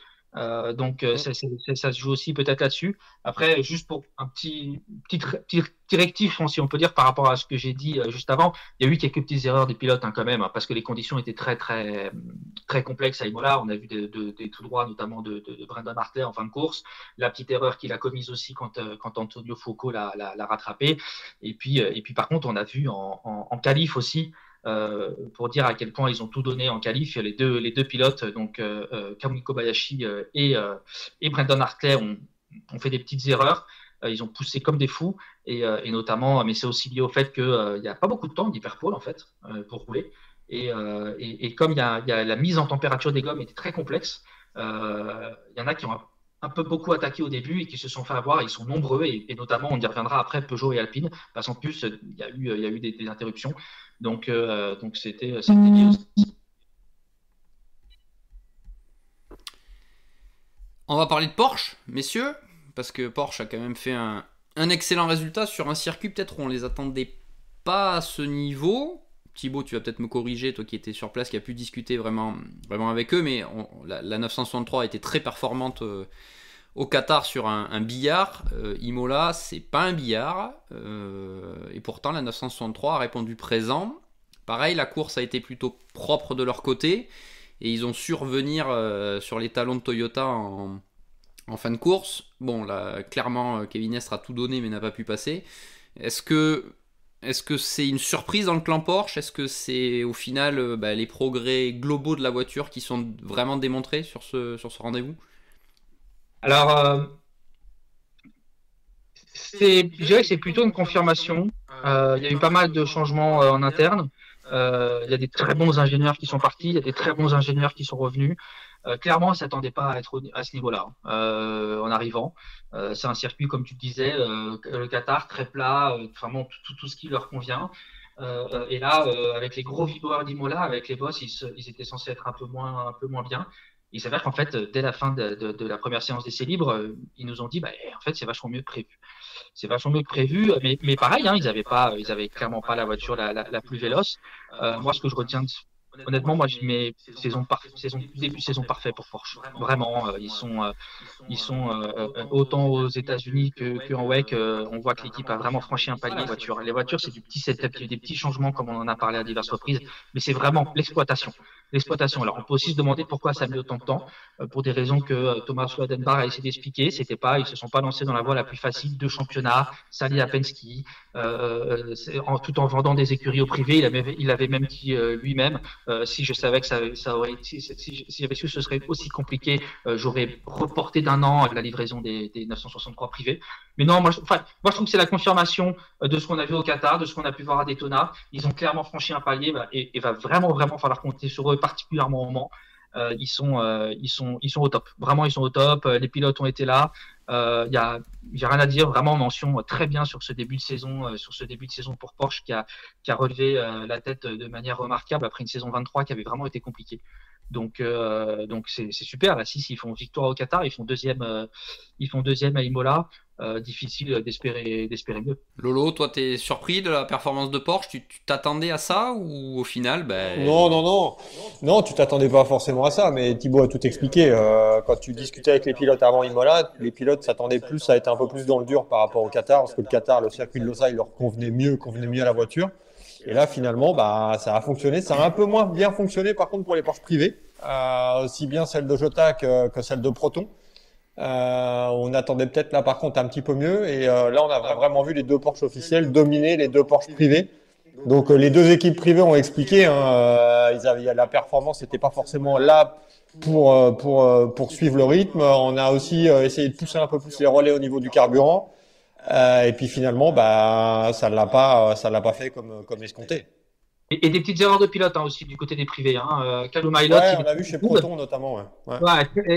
Donc ça se joue aussi peut-être là-dessus. Après, juste pour un petit rectif, si on peut dire, par rapport à ce que j'ai dit juste avant, il y a eu quelques petites erreurs des pilotes quand même, parce que les conditions étaient très très très complexes à Imola. On a vu des tout droits, notamment de Brendan Hartley en fin de course. La petite erreur qu'il a commise aussi quand Antonio Foucault l'a rattrapé. Et puis par contre, on a vu en qualif aussi. Pour dire à quel point ils ont tout donné en qualif, les deux pilotes, donc Kamui Kobayashi et Brendan Hartley ont fait des petites erreurs. Ils ont poussé comme des fous, et notamment, mais c'est aussi lié au fait qu'il n'y a pas beaucoup de temps d'hyperpole en fait pour rouler. Et comme il y a la mise en température des gommes était très complexe, il y en a qui ont un peu beaucoup attaqué au début et qui se sont fait avoir. Ils sont nombreux, et notamment on y reviendra après, Peugeot et Alpine, parce qu'en plus il y a eu des interruptions. Donc c'était lié aussi. On va parler de Porsche, messieurs, parce que Porsche a quand même fait un excellent résultat sur un circuit peut-être où on les attendait pas à ce niveau. Thibaut, tu vas peut-être me corriger, toi qui étais sur place, qui a pu discuter vraiment avec eux, mais la 963 a été très performante au Qatar sur un billard. Imola, c'est pas un billard, et pourtant la 963 a répondu présent. Pareil, la course a été plutôt propre de leur côté, et ils ont su revenir sur les talons de Toyota en fin de course. Bon, là, clairement, Kevin Estre a tout donné mais n'a pas pu passer. Est-ce que est-ce que c'est une surprise dans le clan Porsche? Est-ce que c'est au final les progrès globaux de la voiture qui sont vraiment démontrés sur ce rendez-vous? Alors, je dirais que c'est plutôt une confirmation. Il y a eu pas mal de changements en interne. Il y a des très bons ingénieurs qui sont partis, il y a des très bons ingénieurs qui sont revenus. Clairement, on ne s'attendait pas à être à ce niveau-là en arrivant. C'est un circuit, comme tu le disais, le Qatar, très plat, vraiment tout ce qui leur convient. Et là, avec les gros vibreurs d'Imola, avec les boss, ils étaient censés être un peu moins bien. Il s'avère qu'en fait, dès la fin de la première séance d'essai libre, ils nous ont dit, en fait, c'est vachement mieux que prévu. C'est vachement mieux que prévu, mais pareil, hein, ils avaient clairement pas la voiture la plus véloce. Moi, ce que je retiens, honnêtement, moi, je mets début de saison parfait pour Porsche. Vraiment, ils sont autant aux États-Unis qu'en WEC. On voit que l'équipe a vraiment franchi un palier. Les voitures, c'est du petit setup, des petits changements, comme on en a parlé à diverses reprises, mais c'est vraiment l'exploitation. Alors, on peut aussi se demander pourquoi ça a mis autant de temps, pour des raisons que Thomas Swadenbar a essayé d'expliquer. Ils se sont pas lancés dans la voie la plus facile de championnat, sali à Penske, tout en vendant des écuries au privé. Il avait même dit lui-même, si je savais que ça aurait été, si j'avais su que ce serait aussi compliqué, j'aurais reporté d'1 an la livraison des 963 privés. Mais non, moi je trouve que c'est la confirmation de ce qu'on a vu au Qatar, de ce qu'on a pu voir à Daytona. Ils ont clairement franchi un palier, et va vraiment falloir compter sur eux, particulièrement au Mans. Ils sont au top. Vraiment, ils sont au top. Les pilotes ont été là. Y a rien à dire. Vraiment, mention très bien sur ce début de saison, pour Porsche qui a relevé la tête de manière remarquable après une saison 23 qui avait vraiment été compliquée. Donc c'est super. Là, s'ils font victoire au Qatar, ils font deuxième à Imola. Difficile d'espérer mieux. Lolo, toi, t'es surpris de la performance de Porsche? Tu t'attendais à ça ou au final, Non, tu t'attendais pas forcément à ça, mais Thibaut a tout expliqué. Quand tu discutais avec les pilotes avant Imola, les pilotes s'attendaient plus à être un peu plus dans le dur par rapport au Qatar, parce que le Qatar, le circuit de Losail leur convenait mieux à la voiture. Et là, finalement, ça a fonctionné. Ça a un peu moins bien fonctionné, par contre, pour les Porsche privés, aussi bien celle de Jota que celle de Proton. On attendait peut-être là par contre un petit peu mieux, et là on a vraiment vu les deux Porsche officiels dominer les deux Porsche privés. Donc les deux équipes privées ont expliqué, la performance n'était pas forcément là pour suivre le rythme. On a aussi essayé de pousser un peu plus les relais au niveau du carburant, et puis finalement ça l'a pas fait comme escompté. Et des petites erreurs de pilote aussi du côté des privés. Callum Ilott, on a vu chez Proton notamment.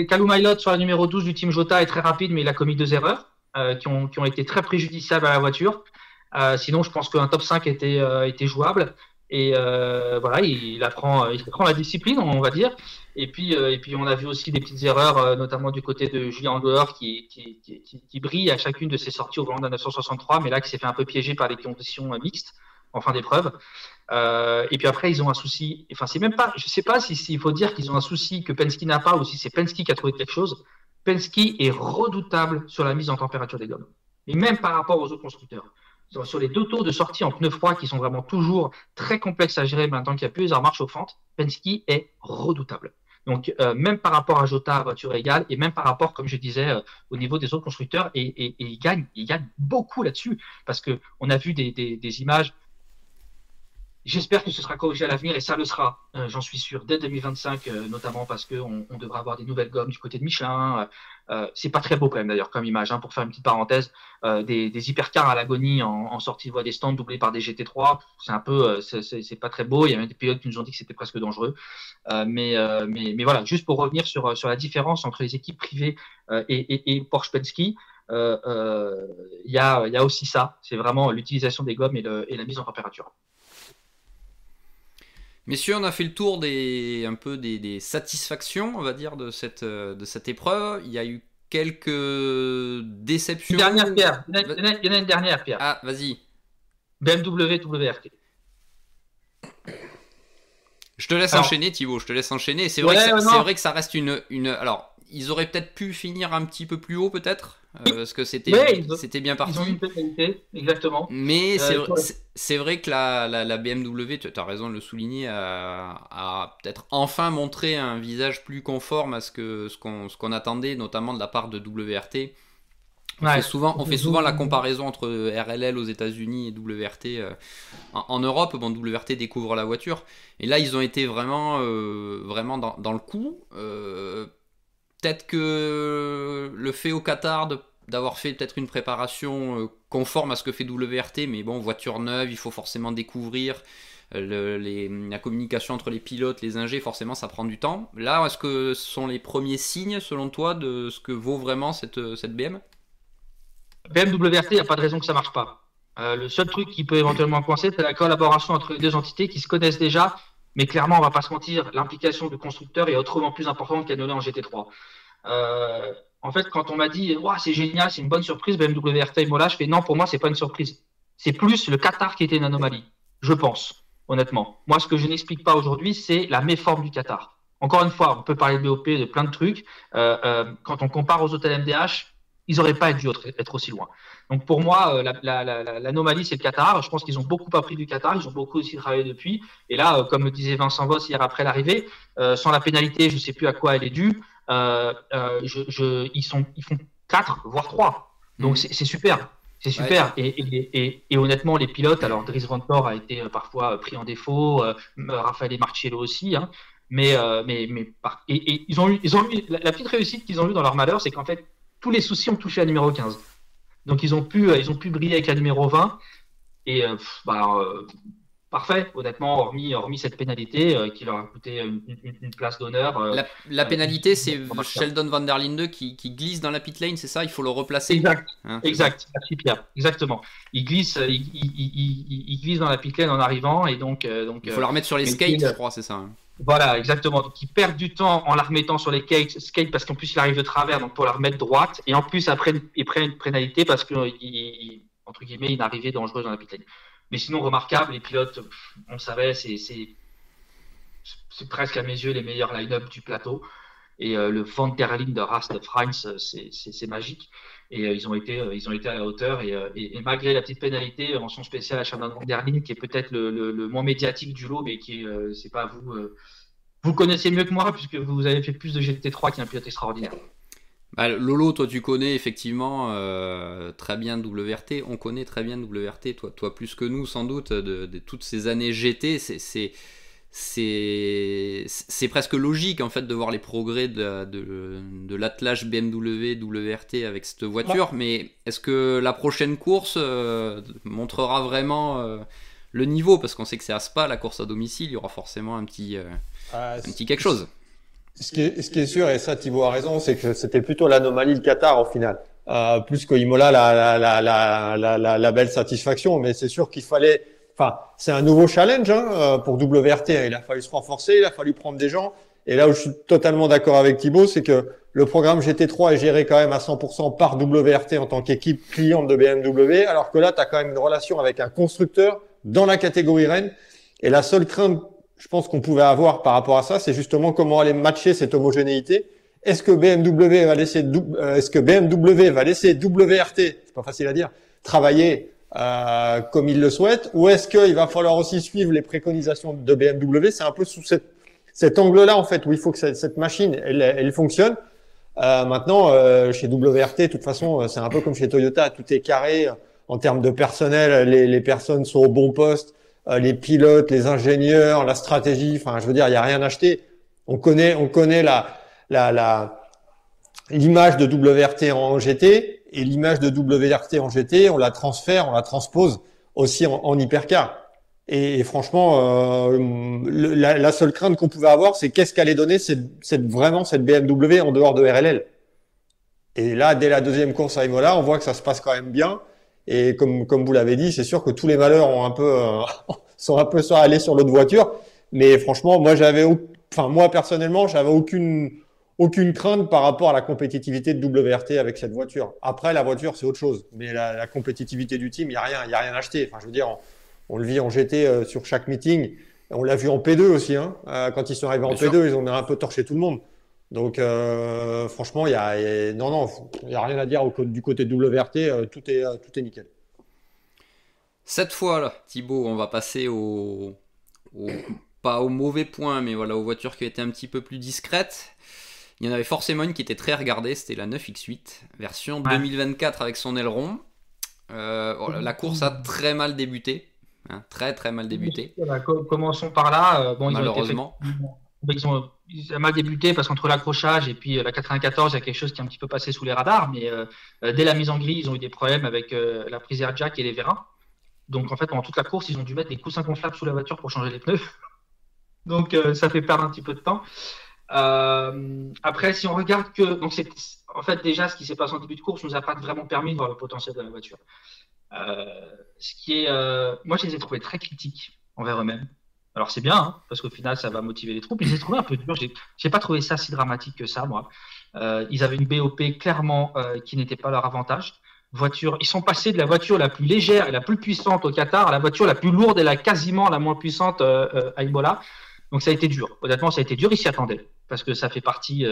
Callum Ilott sur la numéro 12 du team Jota est très rapide, mais il a commis 2 erreurs qui ont été très préjudiciables à la voiture. Sinon, je pense qu'un top 5 était jouable. Et il apprend la discipline, on va dire. Et puis on a vu aussi des petites erreurs, notamment du côté de Julien Andorre qui brille à chacune de ses sorties au volant d'un 963, mais là qui s'est fait un peu piéger par les conditions mixtes en fin d'épreuve. Et puis après, ils ont un souci. Enfin, c'est même pas. Je sais pas s'il faut dire qu'ils ont un souci que Penske n'a pas, ou si c'est Penske qui a trouvé quelque chose. Penske est redoutable sur la mise en température des gommes, et même par rapport aux autres constructeurs. Sur les 2 tours de sortie en pneus froids qui sont vraiment toujours très complexes à gérer maintenant qu'il n'y a plus les armoires chauffantes, Penske est redoutable. Donc, même par rapport à Jota à voiture égale, et même par rapport, comme je disais, au niveau des autres constructeurs, et ils gagnent beaucoup là-dessus, parce qu'on a vu des images. J'espère que ce sera corrigé à l'avenir, et ça le sera, j'en suis sûr, dès 2025, notamment parce qu'on devra avoir des nouvelles gommes du côté de Michelin. C'est pas très beau quand même d'ailleurs comme image, pour faire une petite parenthèse. Des hypercars à l'agonie en sortie de voie des stands doublés par des GT3, c'est un peu, c'est pas très beau. Il y a même des pilotes qui nous ont dit que c'était presque dangereux. Mais voilà, juste pour revenir sur la différence entre les équipes privées et Porsche Penske, il y a aussi ça, c'est vraiment l'utilisation des gommes et la mise en température. Messieurs, on a fait le tour des satisfactions, on va dire, de cette épreuve. Il y a eu quelques déceptions. Une dernière, Pierre. Il y en a une dernière, Pierre. Ah, vas-y. BMW WRT. Je te laisse enchaîner, Thibaut. C'est vrai que ça reste une. Alors, ils auraient peut-être pu finir un petit peu plus haut, peut-être, parce que c'était bien parti. Ils ont une pénalité, exactement. Mais c'est vrai que la BMW, tu as raison de le souligner, a peut-être enfin montré un visage plus conforme à ce qu'on attendait, notamment de la part de WRT. On fait souvent la comparaison entre RLL aux États-Unis et WRT en Europe. Bon, WRT découvre la voiture. Et là, ils ont été vraiment dans le coup. Peut-être que le fait au Qatar d'avoir fait peut-être une préparation conforme à ce que fait WRT, mais bon, voiture neuve, il faut forcément découvrir. La communication entre les pilotes, les ingés, forcément ça prend du temps. Là, est-ce que ce sont les premiers signes selon toi de ce que vaut vraiment cette BM? WRT, il n'y a pas de raison que ça marche pas. Le seul truc qui peut éventuellement coincer, c'est la collaboration entre les deux entités qui se connaissent déjà, mais clairement, on va pas se mentir, l'implication du constructeur est autrement plus importante qu'elle ne l'est en GT3. En fait, quand on m'a dit wow, c'est génial, c'est une bonne surprise, BMW RT Imola, je fais non, pour moi, c'est pas une surprise. C'est plus le Qatar qui était une anomalie, je pense, honnêtement. Moi, ce que je n'explique pas aujourd'hui, c'est la méforme du Qatar. Encore une fois, on peut parler de BOP, de plein de trucs. Quand on compare aux autres MDH, ils n'auraient pas dû être aussi loin. Donc pour moi, l'anomalie, c'est le Qatar. Je pense qu'ils ont beaucoup appris du Qatar, ils ont beaucoup aussi travaillé depuis. Et là, comme le disait Vincent Voss hier après l'arrivée, sans la pénalité, je ne sais plus à quoi elle est due, ils font 4, voire 3. Donc c'est super. C'est super. Ouais. Et honnêtement, les pilotes, alors Dries Vanthoor a été parfois pris en défaut, Raffaele Marciello aussi, hein, mais ils ont eu la petite réussite qu'ils ont eu dans leur malheur, c'est qu'en fait, tous les soucis ont touché à numéro 15. Donc ils ont pu briller avec la numéro 20 et parfait, honnêtement, hormis cette pénalité qui leur a coûté une place d'honneur. La pénalité, c'est Sheldon van der Linde qui glisse dans la pit lane, c'est ça? Il faut le replacer. Exact, hein, exact. Merci Pierre, exactement. Il glisse dans la pit lane en arrivant et donc il faut la remettre sur les skates, je crois, c'est ça. Hein. Voilà, exactement. Donc, il perd du temps en la remettant sur les skates parce qu'en plus, il arrive de travers, donc pour la remettre droite. Et en plus, après, il prend une pénalité parce que, entre guillemets, une arrivée dangereuse dans la pit lane. Mais sinon, remarquable, les pilotes, on le savait, c'est presque à mes yeux les meilleurs line-up du plateau. Et le Van der Linde de Rast Franz, c'est magique. Et ils ont été à la hauteur. Et malgré la petite pénalité, mention spéciale à Sheldon van der Linde, qui est peut-être le moins médiatique du lot, mais qui c'est pas vous. Vous connaissez mieux que moi, puisque vous avez fait plus de GT3 qui est un pilote extraordinaire. Bah, Lolo, toi tu connais effectivement très bien WRT, on connaît très bien WRT, toi plus que nous sans doute, de toutes ces années GT, c'est presque logique en fait de voir les progrès de l'attelage BMW WRT avec cette voiture, mais est-ce que la prochaine course montrera vraiment le niveau? Parce qu'on sait que c'est à Spa, la course à domicile, il y aura forcément un petit quelque chose. Ce qui est sûr, et ça Thibaut a raison, c'est que c'était plutôt l'anomalie le Qatar au final, plus que Imola la belle satisfaction. Mais c'est sûr qu'il fallait, enfin c'est un nouveau challenge pour WRT. Il a fallu se renforcer, il a fallu prendre des gens. Et là où je suis totalement d'accord avec Thibaut, c'est que le programme GT3 est géré quand même à 100% par WRT en tant qu'équipe cliente de BMW, alors que là tu as quand même une relation avec un constructeur dans la catégorie Rennes. Et la seule crainte, je pense qu'on pouvait avoir par rapport à ça, c'est justement comment aller matcher cette homogénéité. Est-ce que BMW va laisser WRT, c'est pas facile à dire, travailler comme il le souhaite, ou est-ce qu'il va falloir aussi suivre les préconisations de BMW? C'est un peu sous cet angle-là en fait où il faut que cette machine elle fonctionne. Maintenant, chez WRT, de toute façon, c'est un peu comme chez Toyota, tout est carré en termes de personnel, les personnes sont au bon poste. Les pilotes, les ingénieurs, la stratégie, enfin, je veux dire, il y a rien à acheter. On connaît l'image de WRT en GT et l'image de WRT en GT, on la transpose aussi en hypercar. Et franchement, la seule crainte qu'on pouvait avoir, c'est qu'est-ce qu'allait donner vraiment cette BMW en dehors de RLL. Et là, dès la deuxième course à Imola, on voit que ça se passe quand même bien. Et comme vous l'avez dit, c'est sûr que tous les malheurs sont un peu allés sur l'autre voiture. Mais franchement, moi personnellement, j'avais aucune crainte par rapport à la compétitivité de WRT avec cette voiture. Après, la voiture, c'est autre chose. Mais la compétitivité du team, il y a rien à acheter. Enfin, je veux dire, on le vit en GT sur chaque meeting. On l'a vu en P2 aussi, hein. Quand ils sont arrivés en P2, ils ont un peu torché tout le monde. Donc franchement, il y a rien à dire du côté de WRT, tout est nickel. Cette fois là, Thibaut, on va passer pas au mauvais point, mais voilà, aux voitures qui étaient un petit peu plus discrètes. Il y en avait forcément une qui était très regardée, c'était la 9X8, version Ouais. 2024 avec son aileron. Voilà, la course a très mal débuté, hein, très très mal débuté, Voilà, commençons par là. Bon, malheureusement. ils ont mal débuté parce qu'entre l'accrochage et puis la 94, il y a quelque chose qui est un petit peu passé sous les radars. Mais dès la mise en grille, ils ont eu des problèmes avec la prise air jack et les vérins. Donc en fait, pendant toute la course, ils ont dû mettre des coussins gonflables sous la voiture pour changer les pneus. Donc ça fait perdre un petit peu de temps. Après, si on regarde que. Donc, en fait, déjà, ce qui s'est passé en début de course nous a pas vraiment permis de voir le potentiel de la voiture. Ce qui est. Moi, je les ai trouvés très critiques envers eux-mêmes. Alors, c'est bien, hein, parce qu'au final, ça va motiver les troupes. Mais je les ai trouvés un peu durs. J'ai pas trouvé ça si dramatique que ça, moi. Ils avaient une BOP clairement qui n'était pas leur avantage. Ils sont passés de la voiture la plus légère et la plus puissante au Qatar à la voiture la plus lourde et quasiment la moins puissante à Imola. Donc ça a été dur. Honnêtement, ça a été dur. Ils s'y attendaient parce que ça fait partie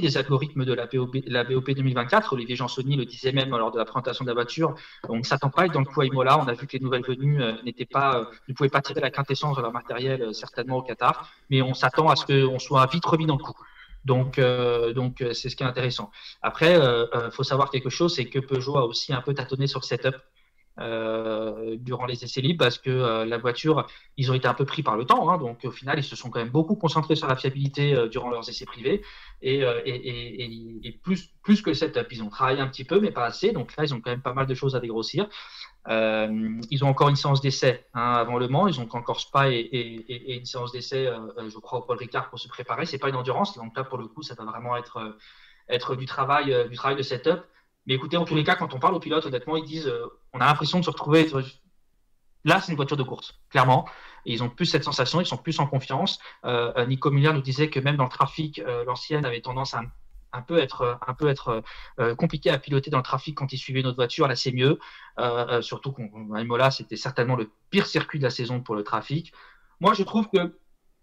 des algorithmes de la BOP 2024. Olivier Jansoni le disait même lors de la présentation de la voiture. On ne s'attend pas à être dans le coup à Imola. On a vu que les nouvelles venues ne pouvaient pas tirer la quintessence de leur matériel certainement au Qatar, mais on s'attend à ce qu'on soit vite remis dans le coup. Donc c'est ce qui est intéressant. Après, faut savoir quelque chose, c'est que Peugeot a aussi un peu tâtonné sur le setup durant les essais libres parce que la voiture, ils ont été un peu pris par le temps, hein, donc au final, ils se sont quand même beaucoup concentrés sur la fiabilité durant leurs essais privés et plus que le setup. Ils ont travaillé un petit peu, mais pas assez, donc là, ils ont quand même pas mal de choses à dégrossir. Ils ont encore une séance d'essai avant Le Mans. Ils ont encore Spa et une séance d'essai, je crois, au Paul Ricard pour se préparer. C'est pas une endurance. Donc là, pour le coup, ça va vraiment être du travail de setup. Mais écoutez, en tous les cas, quand on parle aux pilotes, honnêtement, ils disent on a l'impression de se retrouver. Là, c'est une voiture de course, clairement. Et ils ont plus cette sensation, ils sont plus en confiance. Nico Muller nous disait que même dans le trafic, l'ancienne avait tendance à un peu être compliqué à piloter dans le trafic quand il suivait notre voiture. Là, c'est mieux. Surtout qu'à Imola, c'était certainement le pire circuit de la saison pour le trafic. Moi, je trouve que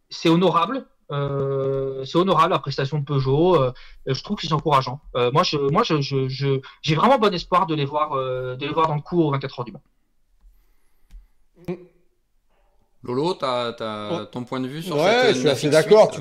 c'est honorable. La prestation de Peugeot. Je trouve qu'ils sont encourageants. Moi, j'ai vraiment bon espoir de les voir dans le coup aux 24 heures du Mans. Lolo, t'as ton point de vue sur Ouais, cette je suis assez 9X8? d'accord.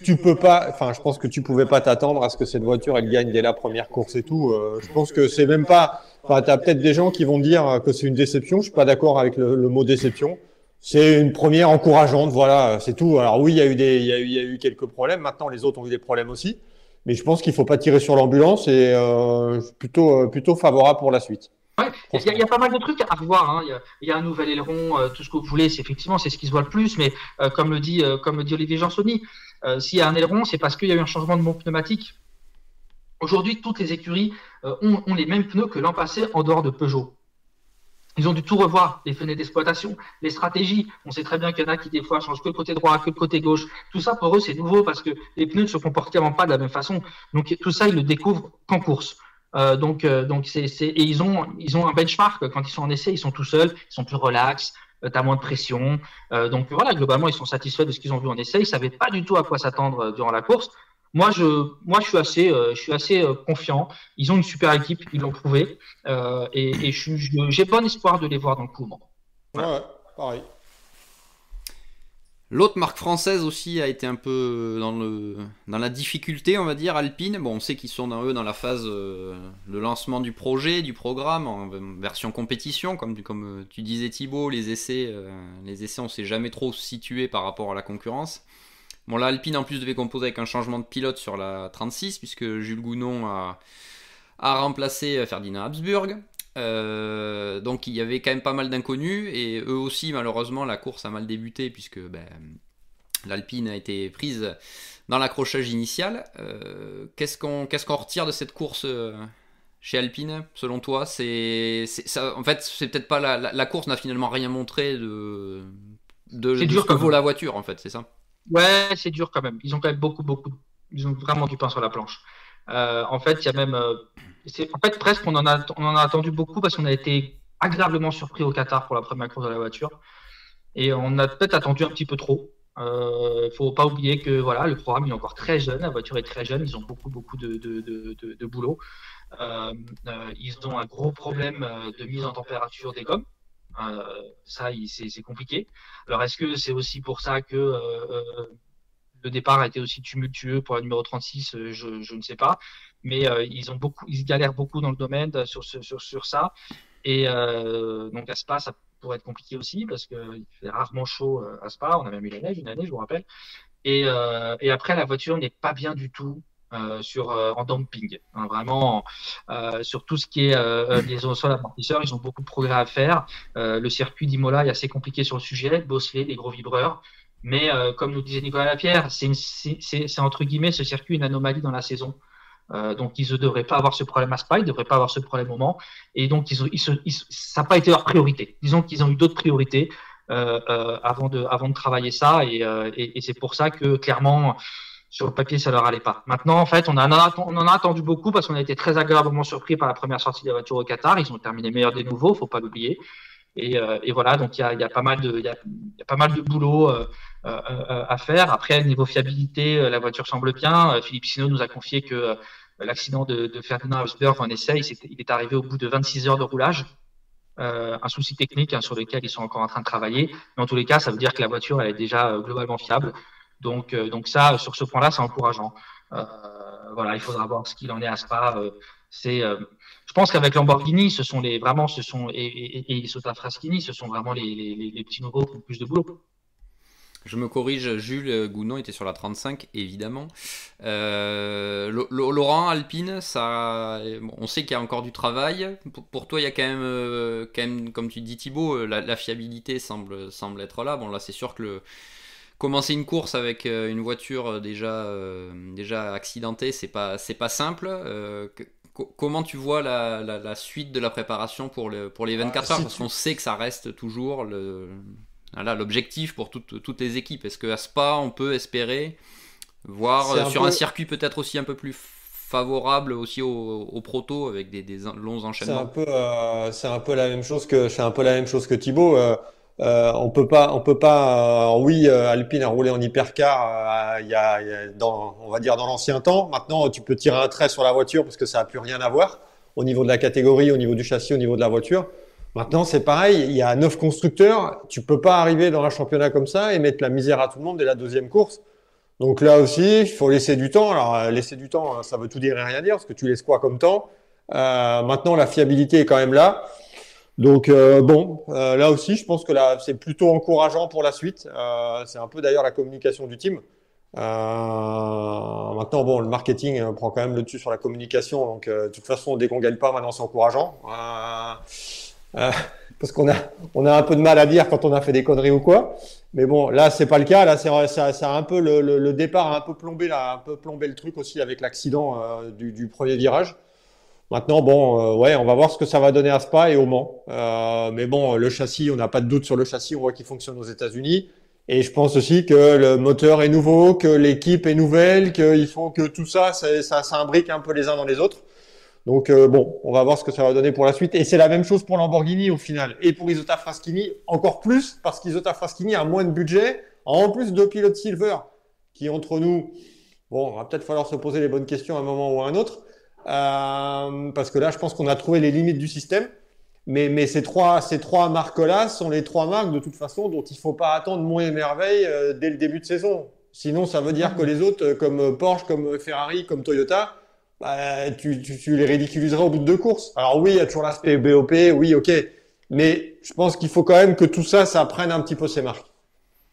Tu peux pas, enfin, je pense que tu pouvais pas t'attendre à ce que cette voiture elle gagne dès la première course et tout. Je pense que c'est même pas. Enfin, t'as peut-être des gens qui vont dire que c'est une déception. Je suis pas d'accord avec le mot déception. C'est une première encourageante, voilà, c'est tout. Alors oui, il y a eu quelques problèmes. Maintenant, les autres ont eu des problèmes aussi. Mais je pense qu'il faut pas tirer sur l'ambulance et je suis plutôt favorable pour la suite. Ouais, il y a pas mal de trucs à revoir. Hein. Il y a un nouvel aileron, tout ce que vous voulez. C'est ce qui se voit le plus. Mais comme le dit Olivier Jansoni, s'il y a un aileron, c'est parce qu'il y a eu un changement de monde pneumatique. Aujourd'hui, toutes les écuries ont les mêmes pneus que l'an passé en dehors de Peugeot. Ils ont dû tout revoir, les fenêtres d'exploitation, les stratégies. On sait très bien qu'il y en a qui, des fois, changent que le côté droit, que le côté gauche. Tout ça, pour eux, c'est nouveau parce que les pneus ne se comportent vraiment pas de la même façon. Donc, tout ça, ils le découvrent qu'en course. Et ils ont un benchmark. Quand ils sont en essai, ils sont tout seuls, ils sont plus relax, tu as moins de pression. Donc, voilà, globalement, ils sont satisfaits de ce qu'ils ont vu en essai. Ils ne savaient pas du tout à quoi s'attendre durant la course. Moi, je suis assez confiant. Ils ont une super équipe, ils l'ont prouvé. Et j'ai bon espoir de les voir dans le coup. Voilà. Ouais, pareil. L'autre marque française aussi a été un peu dans la difficulté, on va dire, Alpine. Bon, on sait qu'ils sont dans la phase de lancement du projet, du programme, en version compétition, comme tu disais Thibaut, les essais on ne sait jamais trop se situer par rapport à la concurrence. Bon, là, Alpine en plus devait composer avec un changement de pilote sur la 36, puisque Jules Gounon a remplacé Ferdinand Habsburg. Donc il y avait quand même pas mal d'inconnus, et eux aussi, malheureusement, la course a mal débuté, puisque l'Alpine a été prise dans l'accrochage initial. Qu'est-ce qu'on retire de cette course chez Alpine, selon toi? Ça, en fait, c'est peut-être pas la course n'a finalement rien montré de ce que vaut la voiture, en fait, c'est ça? Ouais, c'est dur quand même. Ils ont quand même beaucoup. Ils ont vraiment du pain sur la planche. En fait, il y a même. En fait, presque, on en a attendu beaucoup parce qu'on a été agréablement surpris au Qatar pour la première course de la voiture. Et on a peut-être attendu un petit peu trop. Faut pas oublier que voilà, le programme est encore très jeune, la voiture est très jeune, ils ont beaucoup de boulot. Ils ont un gros problème de mise en température des gommes. Ça, c'est compliqué. Alors, est-ce que c'est aussi pour ça que le départ a été aussi tumultueux pour la numéro 36, je ne sais pas. Mais ils galèrent beaucoup dans le domaine sur ça. Et donc à Spa, ça pourrait être compliqué aussi parce qu'il fait rarement chaud à Spa. On a même eu la neige une année, je vous rappelle. Et après, la voiture n'est pas bien du tout en damping. Hein, vraiment, sur tout ce qui est les sols amortisseurs, ils ont beaucoup de progrès à faire. Le circuit d'Imola est assez compliqué sur le sujet. Bosselé, les gros vibreurs. Mais comme nous disait Nicolas Lapierre, c'est entre guillemets ce circuit une anomalie dans la saison. Donc ils ne devraient pas avoir ce problème à Spa, ils ne devraient pas avoir ce problème au Mans. Et donc ça n'a pas été leur priorité. Disons qu'ils ont eu d'autres priorités avant de travailler ça. Et c'est pour ça que clairement, sur le papier, ça leur allait pas. Maintenant, en fait, on en a attendu beaucoup parce qu'on a été très agréablement surpris par la première sortie de la voiture au Qatar. Ils ont terminé meilleurs des nouveaux, faut pas l'oublier. Et voilà, donc il y a pas mal de boulot à faire. Après, niveau fiabilité, la voiture semble bien. Philippe Sino nous a confié que l'accident de Ferdinand Hausberg en essai, il est arrivé au bout de 26 heures de roulage. Un souci technique sur lequel ils sont encore en train de travailler. Mais en tous les cas, ça veut dire que la voiture elle est déjà globalement fiable. Donc ça, sur ce point-là, c'est encourageant. Voilà, il faudra voir ce qu'il en est à Spa. Je pense qu'avec Lamborghini, et Isotta Fraschini, ce sont vraiment les petits nouveaux qui ont plus de boulot. Je me corrige, Jules Gounon était sur la 35, évidemment. Laurent, Alpine, on sait qu'il y a encore du travail. Pour toi, il y a quand même comme tu dis Thibaut, la fiabilité semble être là. Bon, là, c'est sûr que commencer une course avec une voiture déjà accidentée, c'est pas simple. Comment tu vois la suite de la préparation pour les 24 heures? Parce qu'on sait que ça reste toujours l'objectif pour toutes les équipes. Est-ce qu'à Spa, on peut espérer voir sur un circuit peut-être aussi un peu plus favorable aussi au proto avec des longs enchaînements? C'est un peu la même chose que Thibaut. On peut pas. Oui, Alpine a roulé en hypercar. On va dire dans l'ancien temps. Maintenant, tu peux tirer un trait sur la voiture parce que ça a plus rien à voir au niveau de la catégorie, au niveau du châssis, au niveau de la voiture. Maintenant, c'est pareil. Il y a 9 constructeurs. Tu peux pas arriver dans un championnat comme ça et mettre la misère à tout le monde dès la deuxième course. Donc là aussi, il faut laisser du temps. Alors laisser du temps, ça veut tout dire et rien dire parce que tu laisses quoi comme temps? Maintenant, la fiabilité est quand même là. Donc là aussi, je pense que là, c'est plutôt encourageant pour la suite. C'est un peu d'ailleurs la communication du team. Maintenant, bon, le marketing prend quand même le dessus sur la communication. Donc, de toute façon, dès qu'on gagne pas, maintenant, c'est encourageant. Parce qu'on a un peu de mal à dire quand on a fait des conneries ou quoi. Mais bon, là, c'est pas le cas. Là, ça a un peu le départ a un peu plombé le truc aussi avec l'accident du premier virage. Maintenant, bon, on va voir ce que ça va donner à Spa et au Mans. Mais bon, le châssis, on n'a pas de doute sur le châssis. On voit qu'il fonctionne aux États-Unis. Et je pense aussi que le moteur est nouveau, que l'équipe est nouvelle, qu'il faut que tout ça s'imbrique un peu les uns dans les autres. Donc on va voir ce que ça va donner pour la suite. Et c'est la même chose pour Lamborghini au final. Et pour Isotta Fraschini, encore plus, parce qu'Isotta Fraschini a moins de budget. En plus, 2 pilotes Silver qui, entre nous, bon, va peut-être falloir se poser les bonnes questions à un moment ou à un autre. Parce que là, je pense qu'on a trouvé les limites du système. Mais ces trois marques-là sont les 3 marques, de toute façon, dont il ne faut pas attendre moins et merveille dès le début de saison. Sinon, ça veut dire que les autres, comme Porsche, comme Ferrari, comme Toyota, tu les ridiculiseras au bout de 2 courses. Alors oui, il y a toujours l'aspect BOP, oui, ok. Mais je pense qu'il faut quand même que tout ça prenne un petit peu ses marques.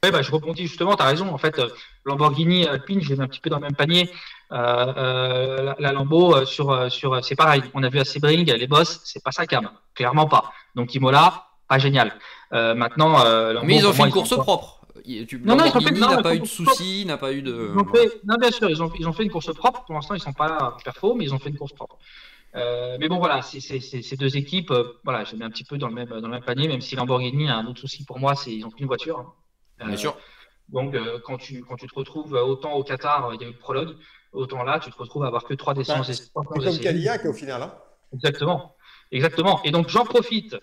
Oui, je rebondis justement, tu as raison. En fait, Lamborghini, Alpine, je les mets un petit peu dans le même panier. La Lambo, c'est pareil. On a vu à Sebring, les boss, c'est pas sa cam. Clairement pas. Donc Imola, pas génial. Maintenant, Lambo, mais ils ont fait une course propre. Lamborghini n'a pas eu de soucis, n'a pas eu de. Non, bien sûr, ils ont fait une course propre. Pour l'instant, ils sont pas là perfo, mais ils ont fait une course propre. Mais bon, voilà, ces 2 équipes, voilà, je les mets un petit peu dans le même panier, même si Lamborghini a un autre souci pour moi, c'est ils ont qu'une voiture. Hein. Bien sûr. Donc, quand tu te retrouves autant au Qatar, il y a eu le prologue, autant là, tu te retrouves à avoir que 3 descentes. C'est comme Cadillac au final. Hein. Exactement. Et donc, j'en profite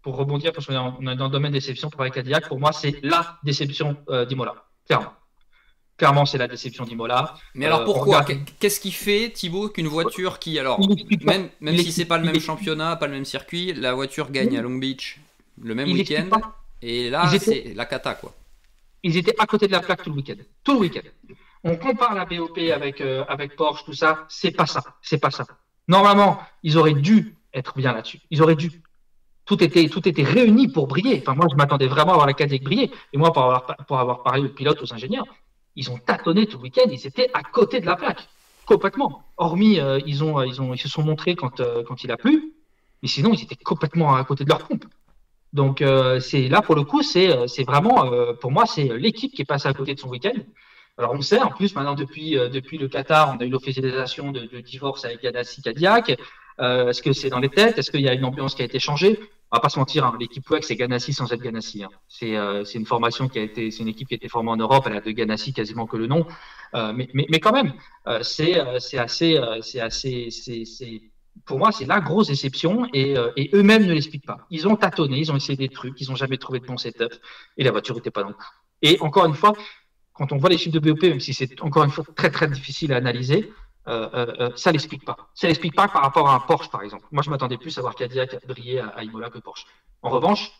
pour rebondir, parce qu'on est dans le domaine déception pour avec Cadillac. Pour moi, c'est la déception d'Imola. Clairement, c'est la déception d'Imola. Mais alors pourquoi Qu'est-ce qui fait, Thibaut, qu'une voiture qui, alors, même si c'est pas le même championnat, pas le même circuit, la voiture gagne à Long Beach le même week-end, et là, c'est la cata, quoi. ils étaient à côté de la plaque tout le week-end. Tout le week-end. On compare la BOP avec Porsche, tout ça. C'est pas ça. C'est pas ça. Normalement, ils auraient dû être bien là-dessus. Ils auraient dû. Tout était réuni pour briller. Enfin, moi, je m'attendais vraiment à voir la Cadillac briller. Et moi, pour avoir parlé aux pilotes, aux ingénieurs, ils ont tâtonné tout le week-end. Ils étaient à côté de la plaque. Complètement. Hormis, ils se sont montrés quand il a plu. Mais sinon, ils étaient complètement à côté de leur pompe. Donc, c'est là, pour le coup, c'est vraiment, pour moi, c'est l'équipe qui est passée à côté de son week-end. Alors, on sait, en plus, maintenant, depuis le Qatar, on a eu l'officialisation de divorce avec Ganassi Cadillac. Est-ce que c'est dans les têtes? Est-ce qu'il y a une ambiance qui a été changée? On va pas se mentir, hein, l'équipe WEC, c'est Ganassi sans être Ganassi. Hein. C'est une formation c'est une équipe qui a été formée en Europe. Elle a de Ganassi quasiment que le nom. Mais quand même, pour moi, c'est la grosse déception et eux-mêmes ne l'expliquent pas. Ils ont tâtonné, ils ont essayé des trucs, ils n'ont jamais trouvé de bon setup et la voiture n'était pas dans le coup. Et encore une fois, quand on voit les chiffres de BOP, même si c'est encore une fois très très difficile à analyser, ça l'explique pas. Ça l'explique pas par rapport à un Porsche, par exemple. Moi, je m'attendais plus à voir Cadillac briller à Imola que Porsche. En revanche,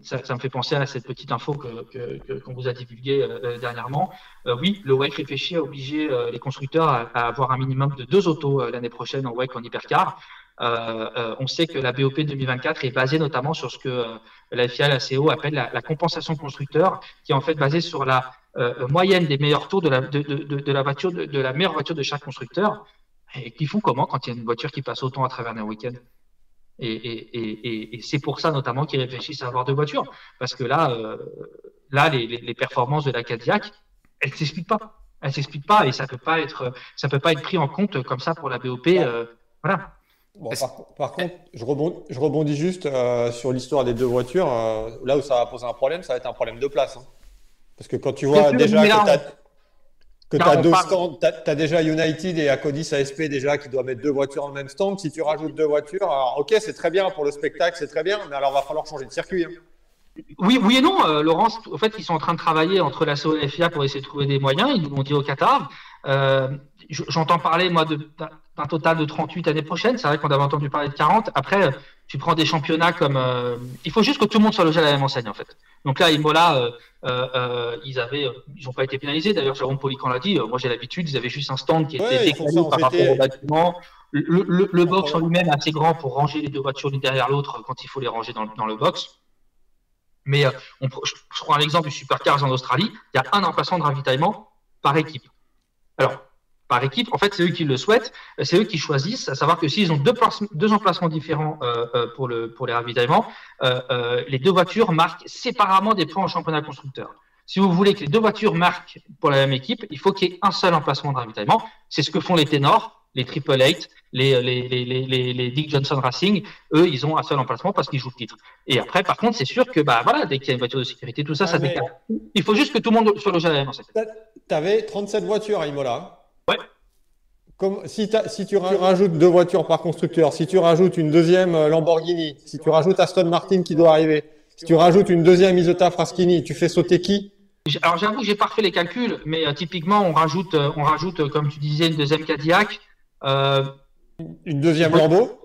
ça me fait penser à cette petite info qu'on vous a divulguée dernièrement. Oui, le WEC réfléchit à obliger les constructeurs à avoir un minimum de 2 autos l'année prochaine en WEC en hypercar. On sait que la BOP 2024 est basée notamment sur ce que la FIA, la CO appelle la compensation constructeur, qui est en fait basée sur la moyenne des meilleurs tours de la voiture, de la meilleure voiture de chaque constructeur. Et qui font comment quand il y a une voiture qui passe autant à travers un week-end? Et c'est pour ça notamment qu'ils réfléchissent à avoir 2 voitures. Parce que là, les performances de la Cadillac, elles ne s'expliquent pas. Elles ne s'expliquent pas et ça peut pas être pris en compte comme ça pour la BOP. Voilà. Bon, par contre, je rebondis juste sur l'histoire des 2 voitures. Là où ça va poser un problème, ça va être un problème de place. Hein. Parce que quand tu vois déjà que tu as 2 stands, tu as déjà United et Acodis ASP déjà qui doivent mettre 2 voitures dans le même stand. Si tu rajoutes 2 voitures, alors ok, c'est très bien pour le spectacle, c'est très bien, mais alors va falloir changer de circuit. Hein. Oui et non, Laurence, en fait, ils sont en train de travailler entre la CO et la FIA pour essayer de trouver des moyens. Ils nous l'ont dit au Qatar. J'entends parler, moi, d'un total de 38 l'année prochaine. C'est vrai qu'on avait entendu parler de 40. Après, tu prends des championnats comme. Il faut juste que tout le monde soit logé à la même enseigne, en fait. Donc là, Imola, ils n'ont pas été pénalisés. D'ailleurs, Jérôme Polican l'a dit. Moi, j'ai l'habitude, ils avaient juste un stand qui était décalé par rapport au bâtiment. Le box en lui-même est assez grand pour ranger les 2 voitures l'une derrière l'autre quand il faut les ranger dans le box. Mais je prends l'exemple du Supercars en Australie. Il y a un emplacement de ravitaillement par équipe. Alors, par équipe, en fait, c'est eux qui le souhaitent, c'est eux qui choisissent, à savoir que s'ils ont 2 emplacements différents pour les ravitaillements, les 2 voitures marquent séparément des points au championnat constructeur. Si vous voulez que les 2 voitures marquent pour la même équipe, il faut qu'il y ait un seul emplacement de ravitaillement. C'est ce que font les Ténors, les Triple Eight, les Dick Johnson Racing. Eux, ils ont un seul emplacement parce qu'ils jouent le titre. Et après, par contre, c'est sûr que dès qu'il y a une voiture de sécurité, tout ça, ça décale. Il faut juste que tout le monde soit logé à la même enseigne. Tu avais 37 voitures à Imola. Ouais. Si tu rajoutes 2 voitures par constructeur, si tu rajoutes une deuxième Lamborghini, si tu rajoutes Aston Martin qui doit arriver, si tu rajoutes une deuxième Isotta Fraschini, tu fais sauter qui? Alors j'avoue que j'ai pas refait les calculs, mais typiquement on rajoute comme tu disais une deuxième Cadillac, une deuxième Lambo.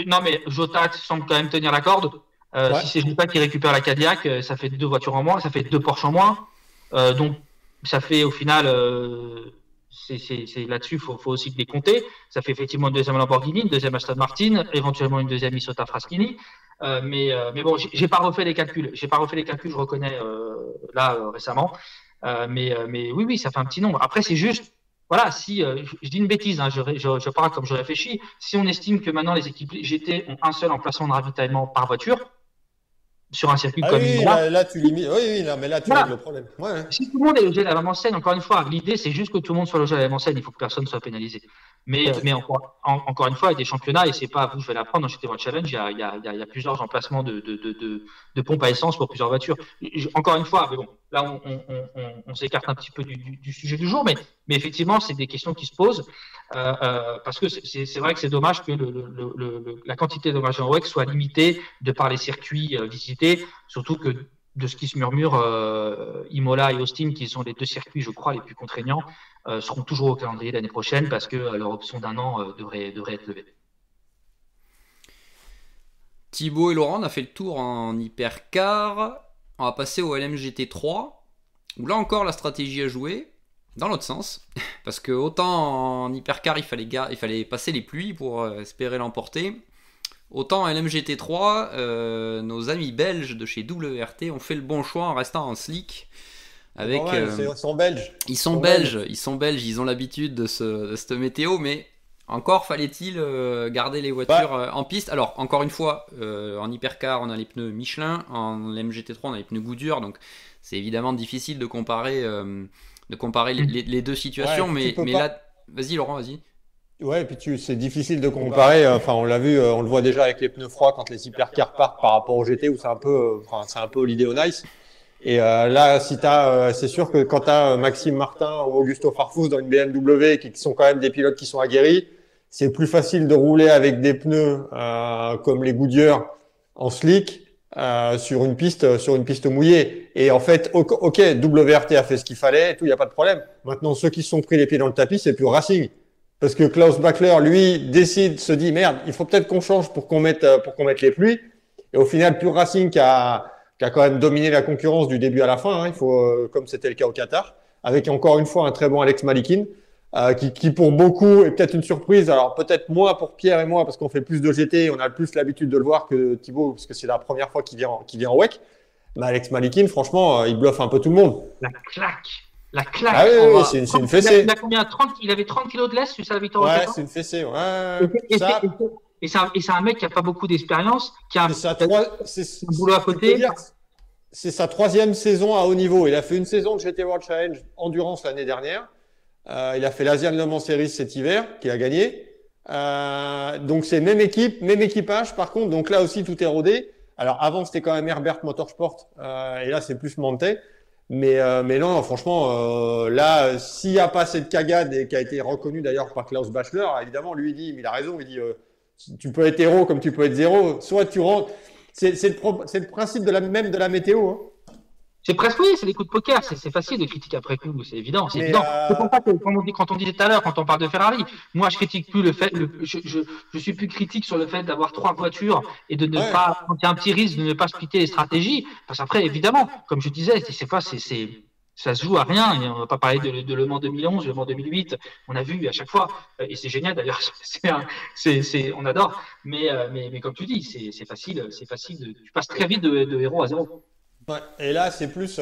Non mais Jota semble quand même tenir la corde. Si c'est Jota qui récupère la Cadillac, ça fait 2 voitures en moins, ça fait 2 Porsche en moins. Donc ça fait au final, c'est là-dessus, faut aussi les compter. Ça fait effectivement une deuxième Lamborghini, une deuxième Aston Martin, éventuellement une deuxième Isotta Fraschini. Mais bon, j'ai pas refait les calculs. Je reconnais récemment. Mais oui, ça fait un petit nombre. Après, c'est juste, voilà, si je dis une bêtise, hein, je parle comme je réfléchis. Si on estime que maintenant les équipes GT ont un seul emplacement de ravitaillement par voiture sur un circuit comme là tu limites. Oui, mais là tu règles le problème. Ouais. Si tout le monde est logé à la même enseigne, encore une fois, l'idée c'est juste que tout le monde soit logé à la même enseigne. Il faut que personne soit pénalisé. Mais encore une fois, il y a des championnats et c'est pas à vous, je vais l'apprendre. Dans GT World Challenge, il y a plusieurs emplacements de pompes à essence pour plusieurs voitures. Encore une fois, mais bon, là on s'écarte un petit peu du sujet du jour, mais effectivement, c'est des questions qui se posent parce que c'est vrai que c'est dommage que la quantité de dommages en WEC soit limitée de par les circuits visités, surtout que de ce qui se murmure, Imola et Austin, qui sont les 2 circuits, je crois, les plus contraignants, seront toujours au calendrier l'année prochaine parce que leur option d'1 an devrait être levée. Thibaut et Laurent, on a fait le tour en hypercar. On va passer au LMGT3. où là encore la stratégie a joué dans l'autre sens, parce que autant en hypercar il fallait passer les pluies pour espérer l'emporter, autant en LMGT3, nos amis belges de chez WRT ont fait le bon choix en restant en slick. Avec, ils sont belges. Ils sont belges, ils ont l'habitude de cette météo, mais encore fallait-il garder les voitures en piste. Alors, encore une fois, en hypercar, on a les pneus Michelin, en MGT3, on a les pneus Goodyear, donc c'est évidemment difficile de comparer les deux situations, mais là, vas-y Laurent, vas-y. Ouais, et puis c'est difficile de comparer. Enfin, on l'a vu, on le voit déjà avec les pneus froids quand les hypercars partent par rapport au GT où c'est un peu Holiday on Ice. Et là, c'est sûr que quand tu as Maxime Martin ou Augusto Farfus dans une BMW qui sont quand même des pilotes qui sont aguerris, c'est plus facile de rouler avec des pneus comme les Goodyear en slick sur une piste mouillée. Et en fait, ok, WRT a fait ce qu'il fallait, et tout, il y a pas de problème. Maintenant, ceux qui se sont pris les pieds dans le tapis, c'est Pure Racing, parce que Klaus Bachler, lui, se dit merde, il faut peut-être qu'on change pour qu'on mette les pluies. Et au final, Pure Racing qui a quand même dominé la concurrence du début à la fin, hein, comme c'était le cas au Qatar, avec encore une fois un très bon Alex Malikin, qui pour beaucoup est peut-être une surprise. Alors peut-être moins pour Pierre et moi, parce qu'on fait plus de GT, on a plus l'habitude de le voir que Thibaut, parce que c'est la première fois qu'il vient en WEC. Mais Alex Malikin, franchement, il bluffe un peu tout le monde. La claque. Ah oui, c'est une fessée. Il avait 30 kilos de laisse sur sa victoire. Ouais, c'est une fessée. Ouais. Et c'est un mec qui n'a pas beaucoup d'expérience, qui a un boulot à côté. C'est sa 3e saison à haut niveau. Il a fait une saison de GT World Challenge Endurance l'année dernière. Il a fait l'Asian Le Mans Series cet hiver, qu'il a gagné. Donc c'est même équipe, même équipage. Par contre, donc là aussi tout est rodé. Alors avant c'était quand même Herbert Motorsport, et là c'est plus Manthey. Mais non, franchement, là, s'il n'y a pas cette cagade et qui a été reconnue d'ailleurs par Klaus Bachler, évidemment, lui il dit, mais il a raison, il dit, tu peux être héros comme tu peux être zéro. Soit tu rentres. C'est le principe de la météo. Hein. C'est presque, oui, c'est des coups de poker. C'est facile de critiquer après coup, c'est évident. C'est évident. C'est pour ça que, quand on disait tout à l'heure, quand on parle de Ferrari, moi je critique plus je suis plus critique sur le fait d'avoir 3 voitures et de ne pas, quand il y a un petit risque de ne pas splitter les stratégies. Parce qu'après, évidemment, comme je disais, ça se joue à rien. Et on va pas parler de Le Mans 2011, Le Mans 2008. On a vu à chaque fois, et c'est génial d'ailleurs. On adore. Mais comme tu dis, c'est facile. Tu passes très vite de héros à zéro. Ouais. Et là, c'est plus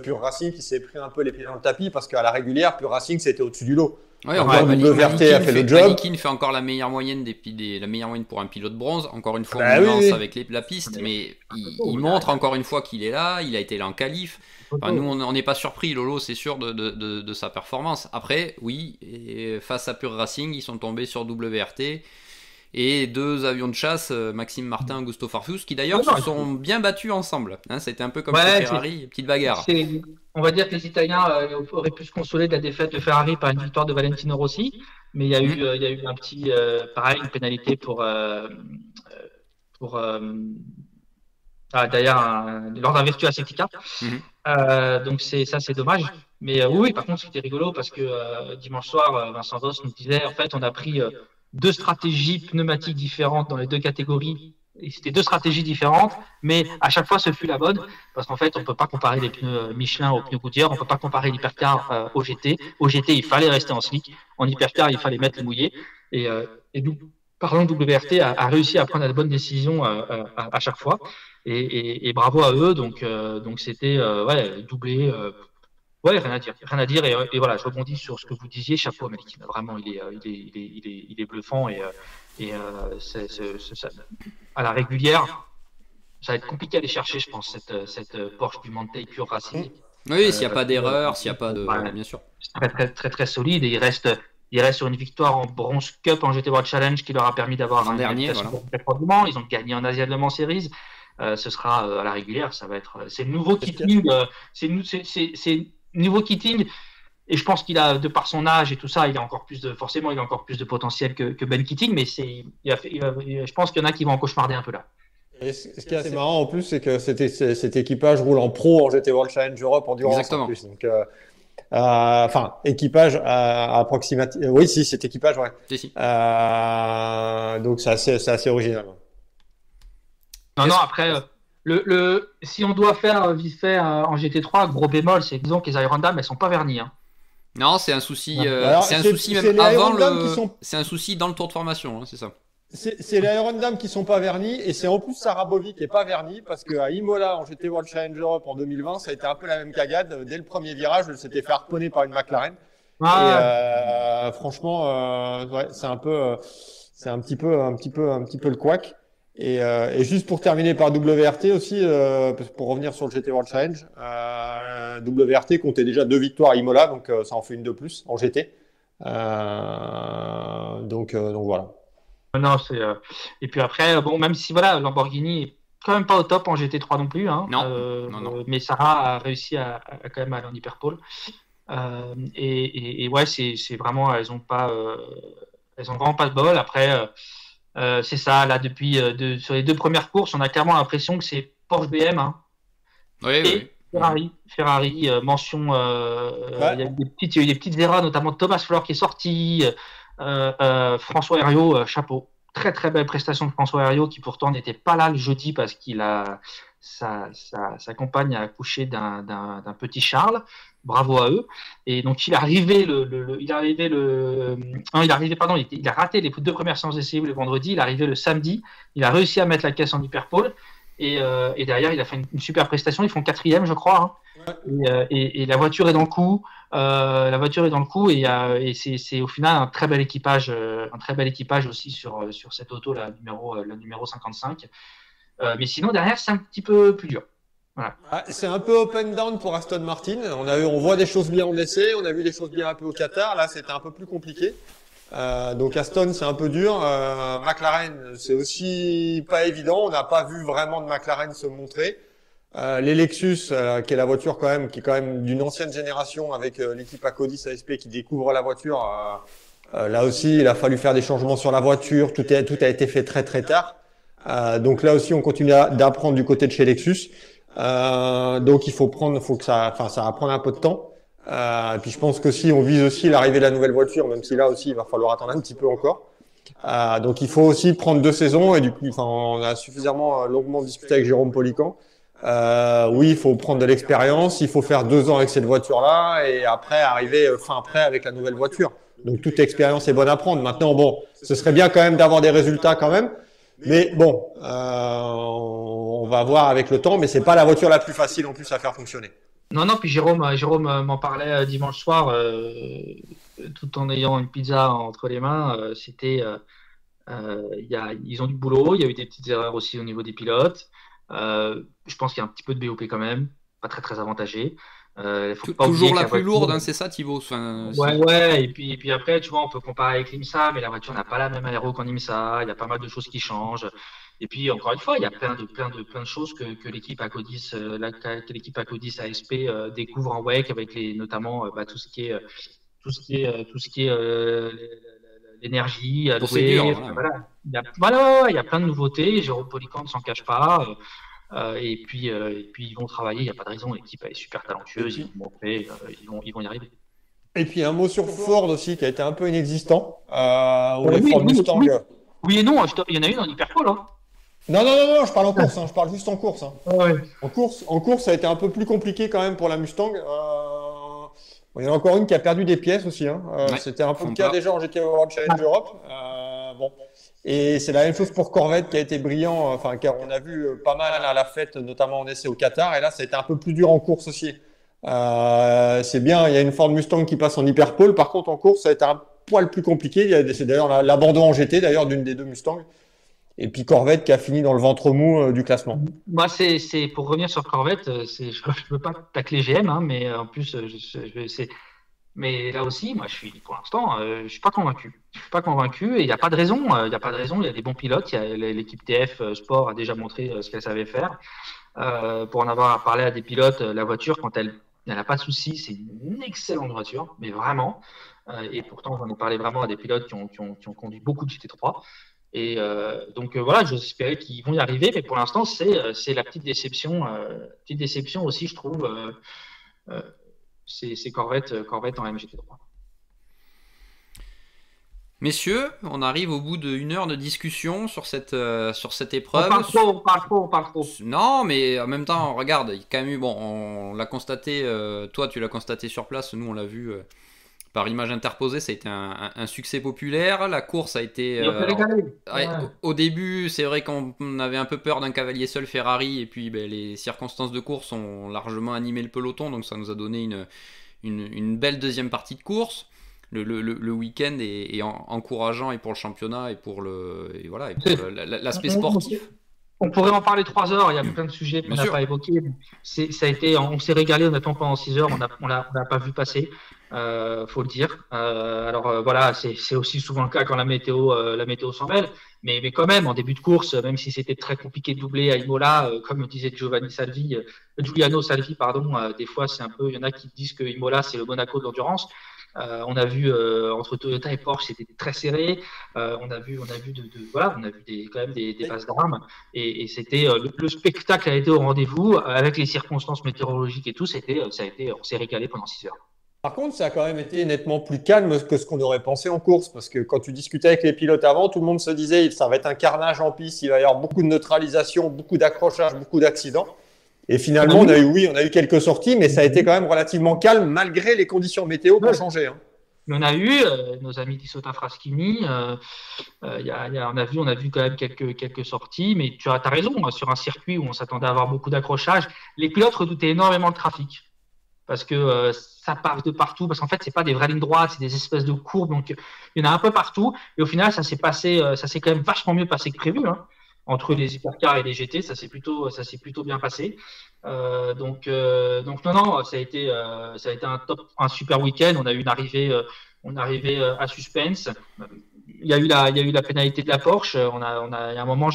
Pure Racing qui s'est pris un peu les pieds dans le tapis parce qu'à la régulière, Pure Racing c'était au-dessus du lot. Ouais, WRT a fait le job. Malikin fait encore la meilleure moyenne la meilleure moyenne pour un pilote bronze. Encore une fois, on lance avec la piste, mais il montre encore une fois qu'il est là. Il a été là en qualif. Enfin, nous, on n'est pas surpris, Lolo, c'est sûr de sa performance. Après, oui, et face à Pure Racing, ils sont tombés sur WRT. Et 2 avions de chasse, Maxime Martin, Augusto Farfus, qui d'ailleurs se sont bien battus ensemble. Hein, c'était un peu comme chez Ferrari, petite bagarre. On va dire que les Italiens auraient pu se consoler de la défaite de Ferrari par une victoire de Valentino Rossi, mais il y a eu un petit, pareil, une pénalité d'ailleurs lors d'un Virtua Safety Car. Donc c'est dommage. Mais oui, par contre, c'était rigolo parce que dimanche soir, Vincent Voss nous disait, en fait, on a pris 2 stratégies pneumatiques différentes dans les 2 catégories. Et c'était 2 stratégies différentes, mais à chaque fois, ce fut la bonne, parce qu'en fait, on ne peut pas comparer les pneus Michelin aux pneus Goodyear, on ne peut pas comparer l'hypercar au GT. Au GT, il fallait rester en slick. En hypercar, il fallait mettre les mouillés. Et parlons de WRT, a réussi à prendre la bonne décision à chaque fois. Et bravo à eux. Donc c'était doublé. Ouais, rien à dire. Et voilà, je rebondis sur ce que vous disiez. Chapeau, Malikin. Vraiment, il est bluffant et à la régulière, ça va être compliqué à aller chercher, je pense, cette Porsche du Manthey Pure Racing. Oui, s'il n'y a pas d'erreur, s'il n'y a pas de, bien sûr. Très solide et il reste sur une victoire en Bronze Cup en GT World Challenge qui leur a permis d'avoir un dernier. Voilà. Ils ont gagné en Asia Le Mans Series. Ce sera à la régulière, ça va être. C'est le nouveau kitting. C'est nouveau kitting. Et je pense qu'il a, de par son âge et tout ça, il a encore plus de potentiel que Ben Keating, mais je pense qu'il y en a qui vont en cauchemarder un peu là. Et ce qui est assez marrant en plus, c'est que cet équipage roule en pro en GT World Challenge Europe Endurance. Exactement. En plus. Donc, équipage approximatif. Oui, si, cet équipage, ouais. Si. Donc c'est assez original. Non, après, Si on doit faire vite fait en GT3, gros bémol, c'est disons que les aérodynamiques elles sont pas vernies. Hein. Non, c'est un souci. Alors, C'est un souci c'est même les avant aérodynamiques qui sont C'est un souci dans le tour de formation, hein, c'est ça. C'est les aérodynamiques qui sont pas vernis et c'est en plus Sarah Bovy qui est pas verni parce qu'à Imola en GT World Challenge Europe en 2020 ça a été un peu la même cagade. Dès le premier virage, elle s'était fait harponner par une McLaren. Et franchement, ouais, c'est un peu, c'est un petit peu le couac. Et juste pour terminer par WRT aussi, pour revenir sur le GT World Challenge, WRT comptait déjà 2 victoires à Imola, donc ça en fait une de plus en GT. Donc voilà. Non, et puis après, bon, même si voilà, Lamborghini est quand même pas au top en GT3 non plus, hein, non. mais Sarah a réussi à quand même aller en hyperpole. Et ouais, c'est vraiment, elles ont vraiment pas de bol. Après, c'est ça, là, depuis sur les 2 premières courses, on a clairement l'impression que c'est Porsche BM. Hein, oui. Ferrari, mention. Il y a eu des petites erreurs, notamment Thomas Flor qui est sorti. François Hériot, chapeau. Très très belle prestation de François Hériot qui pourtant n'était pas là le jeudi parce qu'il a sa compagne a accouché d'un petit Charles. Bravo à eux. Et donc il a raté les 2 premières séances d'essai le vendredi. Il est arrivé le samedi. Il a réussi à mettre la caisse en hyperpole. Et derrière, il a fait une super prestation. Ils font 4e, je crois. Hein. Et la voiture est dans le coup. Et c'est au final un très bel équipage aussi sur cette auto, la numéro 55. Mais sinon, derrière, c'est un petit peu plus dur. Voilà. C'est un peu up and down pour Aston Martin. On voit des choses bien en essai, on a vu des choses bien un peu au Qatar. Là, c'était un peu plus compliqué. Donc Aston, c'est un peu dur. McLaren, c'est aussi pas évident. On n'a pas vu vraiment de McLaren se montrer. Les Lexus, qui est la voiture qui est quand même d'une ancienne génération avec l'équipe Acodis ASP qui découvre la voiture. Là aussi, il a fallu faire des changements sur la voiture. Tout a été fait très très tard. Donc là aussi, on continue d'apprendre du côté de chez Lexus. Donc ça va prendre un peu de temps. Et puis je pense que si on vise aussi l'arrivée de la nouvelle voiture, même si là aussi il va falloir attendre un petit peu encore. Donc il faut aussi prendre 2 saisons et du coup, on a suffisamment longuement discuté avec Jérôme Polican. Oui, il faut prendre de l'expérience, il faut faire 2 ans avec cette voiture-là et après arriver fin prêt avec la nouvelle voiture. Donc toute expérience est bonne à prendre. Maintenant, bon, ce serait bien quand même d'avoir des résultats quand même. Mais bon, on va voir avec le temps, mais c'est pas la voiture la plus facile en plus à faire fonctionner. Non, puis Jérôme m'en parlait dimanche soir, tout en ayant une pizza entre les mains. Ils ont du boulot, il y a eu des petites erreurs aussi au niveau des pilotes. Je pense qu'il y a un petit peu de BOP quand même, pas très très avantagé. Faut pas toujours la plus lourde, hein, c'est ça Thibaut. Ouais, et puis après, tu vois, on peut comparer avec l'IMSA, mais la voiture n'a pas la même aéro qu'en IMSA, il y a pas mal de choses qui changent. Et puis, encore une fois, il y a plein de choses que l'équipe Acodis, ASP découvre en WEC avec notamment tout ce qui est l'énergie, procédure. Voilà. Il y a plein de nouveautés. Jérôme Polican ne s'en cache pas. Et puis ils vont travailler. Il n'y a pas de raison. L'équipe est super talentueuse. Ils vont y arriver. Et puis un mot sur Ford aussi qui a été un peu inexistant. Ford Mustang. Oui et non. Il y en a une en hyperpole. Hein. Non, je parle en course. Je parle juste en course. Ouais. En course, ça a été un peu plus compliqué quand même pour la Mustang. Il y en a encore une qui a perdu des pièces aussi. C'était un peu le cas déjà en GT World Challenge Europe. Et c'est la même chose pour Corvette qui a été brillant. Car on a vu pas mal à la fête, notamment en essai au Qatar. Et là, ça a été un peu plus dur en course aussi. C'est bien, il y a une Ford Mustang qui passe en hyperpole. Par contre, en course, ça a été un poil plus compliqué. C'est d'ailleurs l'abandon en GT d'ailleurs d'une des 2 Mustangs. Et puis Corvette qui a fini dans le ventre mou du classement. Moi, c'est pour revenir sur Corvette, je ne veux pas tacler GM, hein, mais en plus, mais là aussi, moi, pour l'instant, je suis pas convaincu. Je suis pas convaincu et il n'y a pas de raison. Il y a des bons pilotes. L'équipe TF Sport a déjà montré ce qu'elle savait faire. Pour en avoir parlé à des pilotes, la voiture, quand elle n'a pas de souci, c'est une excellente voiture, mais vraiment. Et pourtant, j'en ai parlé vraiment à des pilotes qui ont conduit beaucoup de GT3. Et donc voilà, j'espérais qu'ils vont y arriver, mais pour l'instant, c'est la petite déception. Petite déception aussi, je trouve. C'est Corvette en MGT3. Messieurs, on arrive au bout d'une heure de discussion sur cette épreuve. On parle trop. Non, mais en même temps, regarde, il y a quand même eu, bon, on l'a constaté, toi tu l'as constaté sur place, nous on l'a vu par image interposée, ça a été un succès populaire. La course a été... au début, c'est vrai qu'on avait un peu peur d'un cavalier seul Ferrari, et puis les circonstances de course ont largement animé le peloton, donc ça nous a donné une belle deuxième partie de course. Le week-end est encourageant et pour le championnat et pour l'aspect sportif. On pourrait en parler 3 heures, il y a plein de sujets qu'on n'a pas évoqués. On s'est régalé honnêtement pendant 6 heures, on l'a pas vu passer, faut le dire. Voilà, c'est aussi souvent le cas quand la météo s'en mêle. Mais quand même, en début de course, même si c'était très compliqué de doubler à Imola, comme disait Giuliano Salvi, des fois c'est un peu, il y en a qui disent que Imola c'est le Monaco de l'endurance. On a vu entre Toyota et Porsche, c'était très serré. On a vu quand même des passes d'armes. Et c'était le spectacle a été au rendez-vous avec les circonstances météorologiques et tout. On s'est régalé pendant 6 heures. Par contre, ça a quand même été nettement plus calme que ce qu'on aurait pensé en course, parce que quand tu discutais avec les pilotes avant, tout le monde se disait ça va être un carnage en piste, il va y avoir beaucoup de neutralisation, beaucoup d'accrochage, beaucoup d'accidents. Et finalement, on a eu quelques sorties, mais ça a été quand même relativement calme malgré les conditions météo qui ont changé. On a eu nos amis d'Issota Fraschini, on a vu quand même quelques sorties, mais tu as raison, sur un circuit où on s'attendait à avoir beaucoup d'accrochage, les pilotes redoutaient énormément le trafic. Parce que ça passe de partout, parce qu'en fait, c'est pas des vraies lignes droites, c'est des espèces de courbes, donc il y en a un peu partout. Et au final, ça s'est quand même vachement mieux passé que prévu, hein. Entre les hypercars et les GT, ça s'est plutôt bien passé. Donc non, ça a été un super week-end. On a eu une arrivée à suspense. Il y a eu la pénalité de la Porsche. Il y a un moment,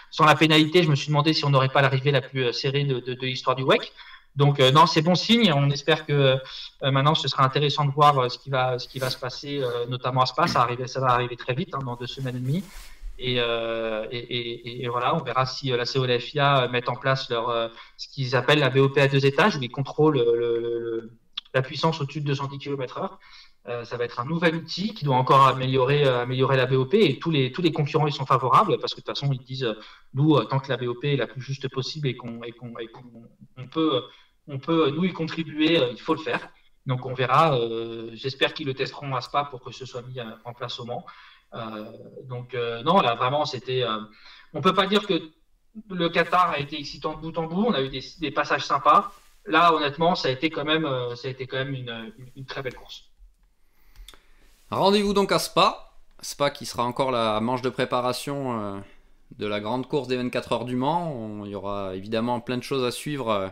sans la pénalité, je me suis demandé si on n'aurait pas l'arrivée la plus serrée de l'histoire du WEC. Donc non, c'est bon signe. On espère que maintenant, ce sera intéressant de voir ce qui va se passer, notamment à Spa. Ça va arriver très vite, hein, dans 2 semaines et demie. Et voilà, on verra si la COLFIA met en place ce qu'ils appellent la BOP à 2 étages, où ils contrôlent la puissance au-dessus de 210 km/h. Ça va être un nouvel outil qui doit encore améliorer la BOP, et tous les concurrents y sont favorables, parce que de toute façon ils disent nous, tant que la BOP est la plus juste possible et qu'on peut nous y contribuer, il faut le faire. Donc on verra. J'espère qu'ils le testeront à Spa pour que ce soit mis en place au Mans. Non, là vraiment c'était. On peut pas dire que le Qatar a été excitant de bout en bout. On a eu des passages sympas. Là, honnêtement, ça a été quand même une très belle course. Rendez-vous donc à Spa qui sera encore la manche de préparation de la grande course des 24 heures du Mans. Il y aura évidemment plein de choses à suivre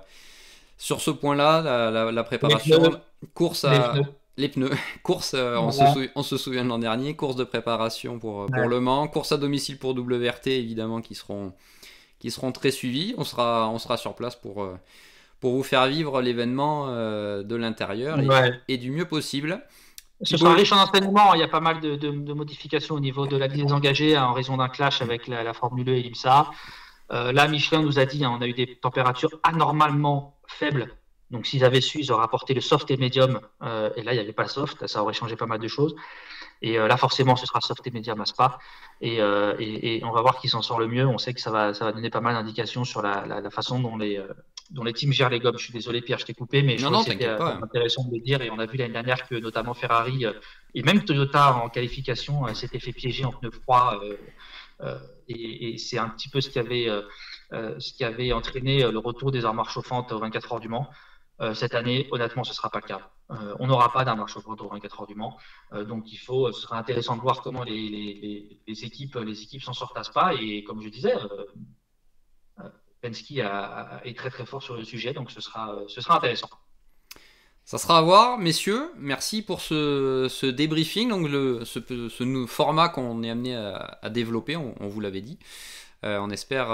sur ce point-là, la préparation, course à les pneus, course, on se souvient de l'an dernier, course de préparation pour Le Mans, course à domicile pour WRT évidemment qui seront très suivis. On sera sur place pour vous faire vivre l'événement de l'intérieur et du mieux possible. Ce sera riche en enseignements. Il y a pas mal de modifications au niveau de la liste des engagés en raison d'un clash avec la Formule E et l'IMSA. Là, Michelin nous a dit, on a eu des températures anormalement faibles. Donc, s'ils avaient su, ils auraient apporté le soft et médium. Et là, il n'y avait pas le soft. Ça aurait changé pas mal de choses. Et là, forcément, ce sera soft et médium à Spa. Et on va voir qui s'en sort le mieux. On sait que ça va donner pas mal d'indications sur la façon dont les teams gèrent les gommes. Je suis désolé, Pierre, je t'ai coupé, mais je trouve que c'était intéressant de le dire. Et on a vu l'année dernière que notamment Ferrari et même Toyota en qualification s'était fait piéger en pneus froids. Et c'est un petit peu ce qui avait entraîné le retour des armoires chauffantes aux 24 heures du Mans. Cette année, honnêtement, ce ne sera pas le cas. On n'aura pas d'armoire chauffante aux 24 heures du Mans. Donc, ce sera intéressant de voir comment les équipes s'en sortent à Spa. Et comme je disais, Penske est très très fort sur le sujet. Donc, ce sera intéressant. Ça sera à voir, messieurs. Merci pour ce débriefing. Donc, ce format qu'on est amené à développer, on vous l'avait dit. On espère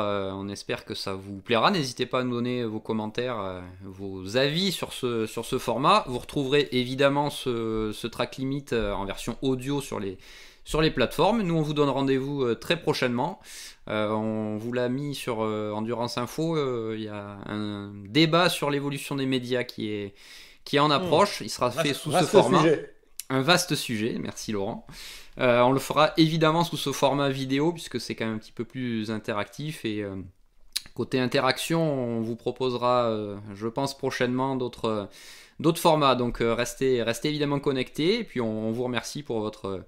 que ça vous plaira. N'hésitez pas à nous donner vos commentaires, vos avis sur ce format. Vous retrouverez évidemment ce track limit en version audio sur les plateformes. Nous, on vous donne rendez-vous très prochainement. On vous l'a mis sur Endurance Info. Il y a un débat sur l'évolution des médias qui est en approche. Il sera fait sous ce format. Un vaste sujet, merci Laurent. On le fera évidemment sous ce format vidéo puisque c'est quand même un petit peu plus interactif et côté interaction, on vous proposera, je pense prochainement d'autres formats. Donc restez évidemment connectés et puis on vous remercie pour votre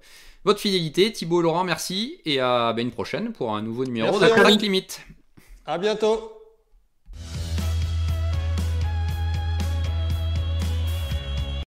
fidélité. Thibaut, Laurent, merci et à une prochaine pour un nouveau numéro Merci, de Sprint Limit. À bientôt.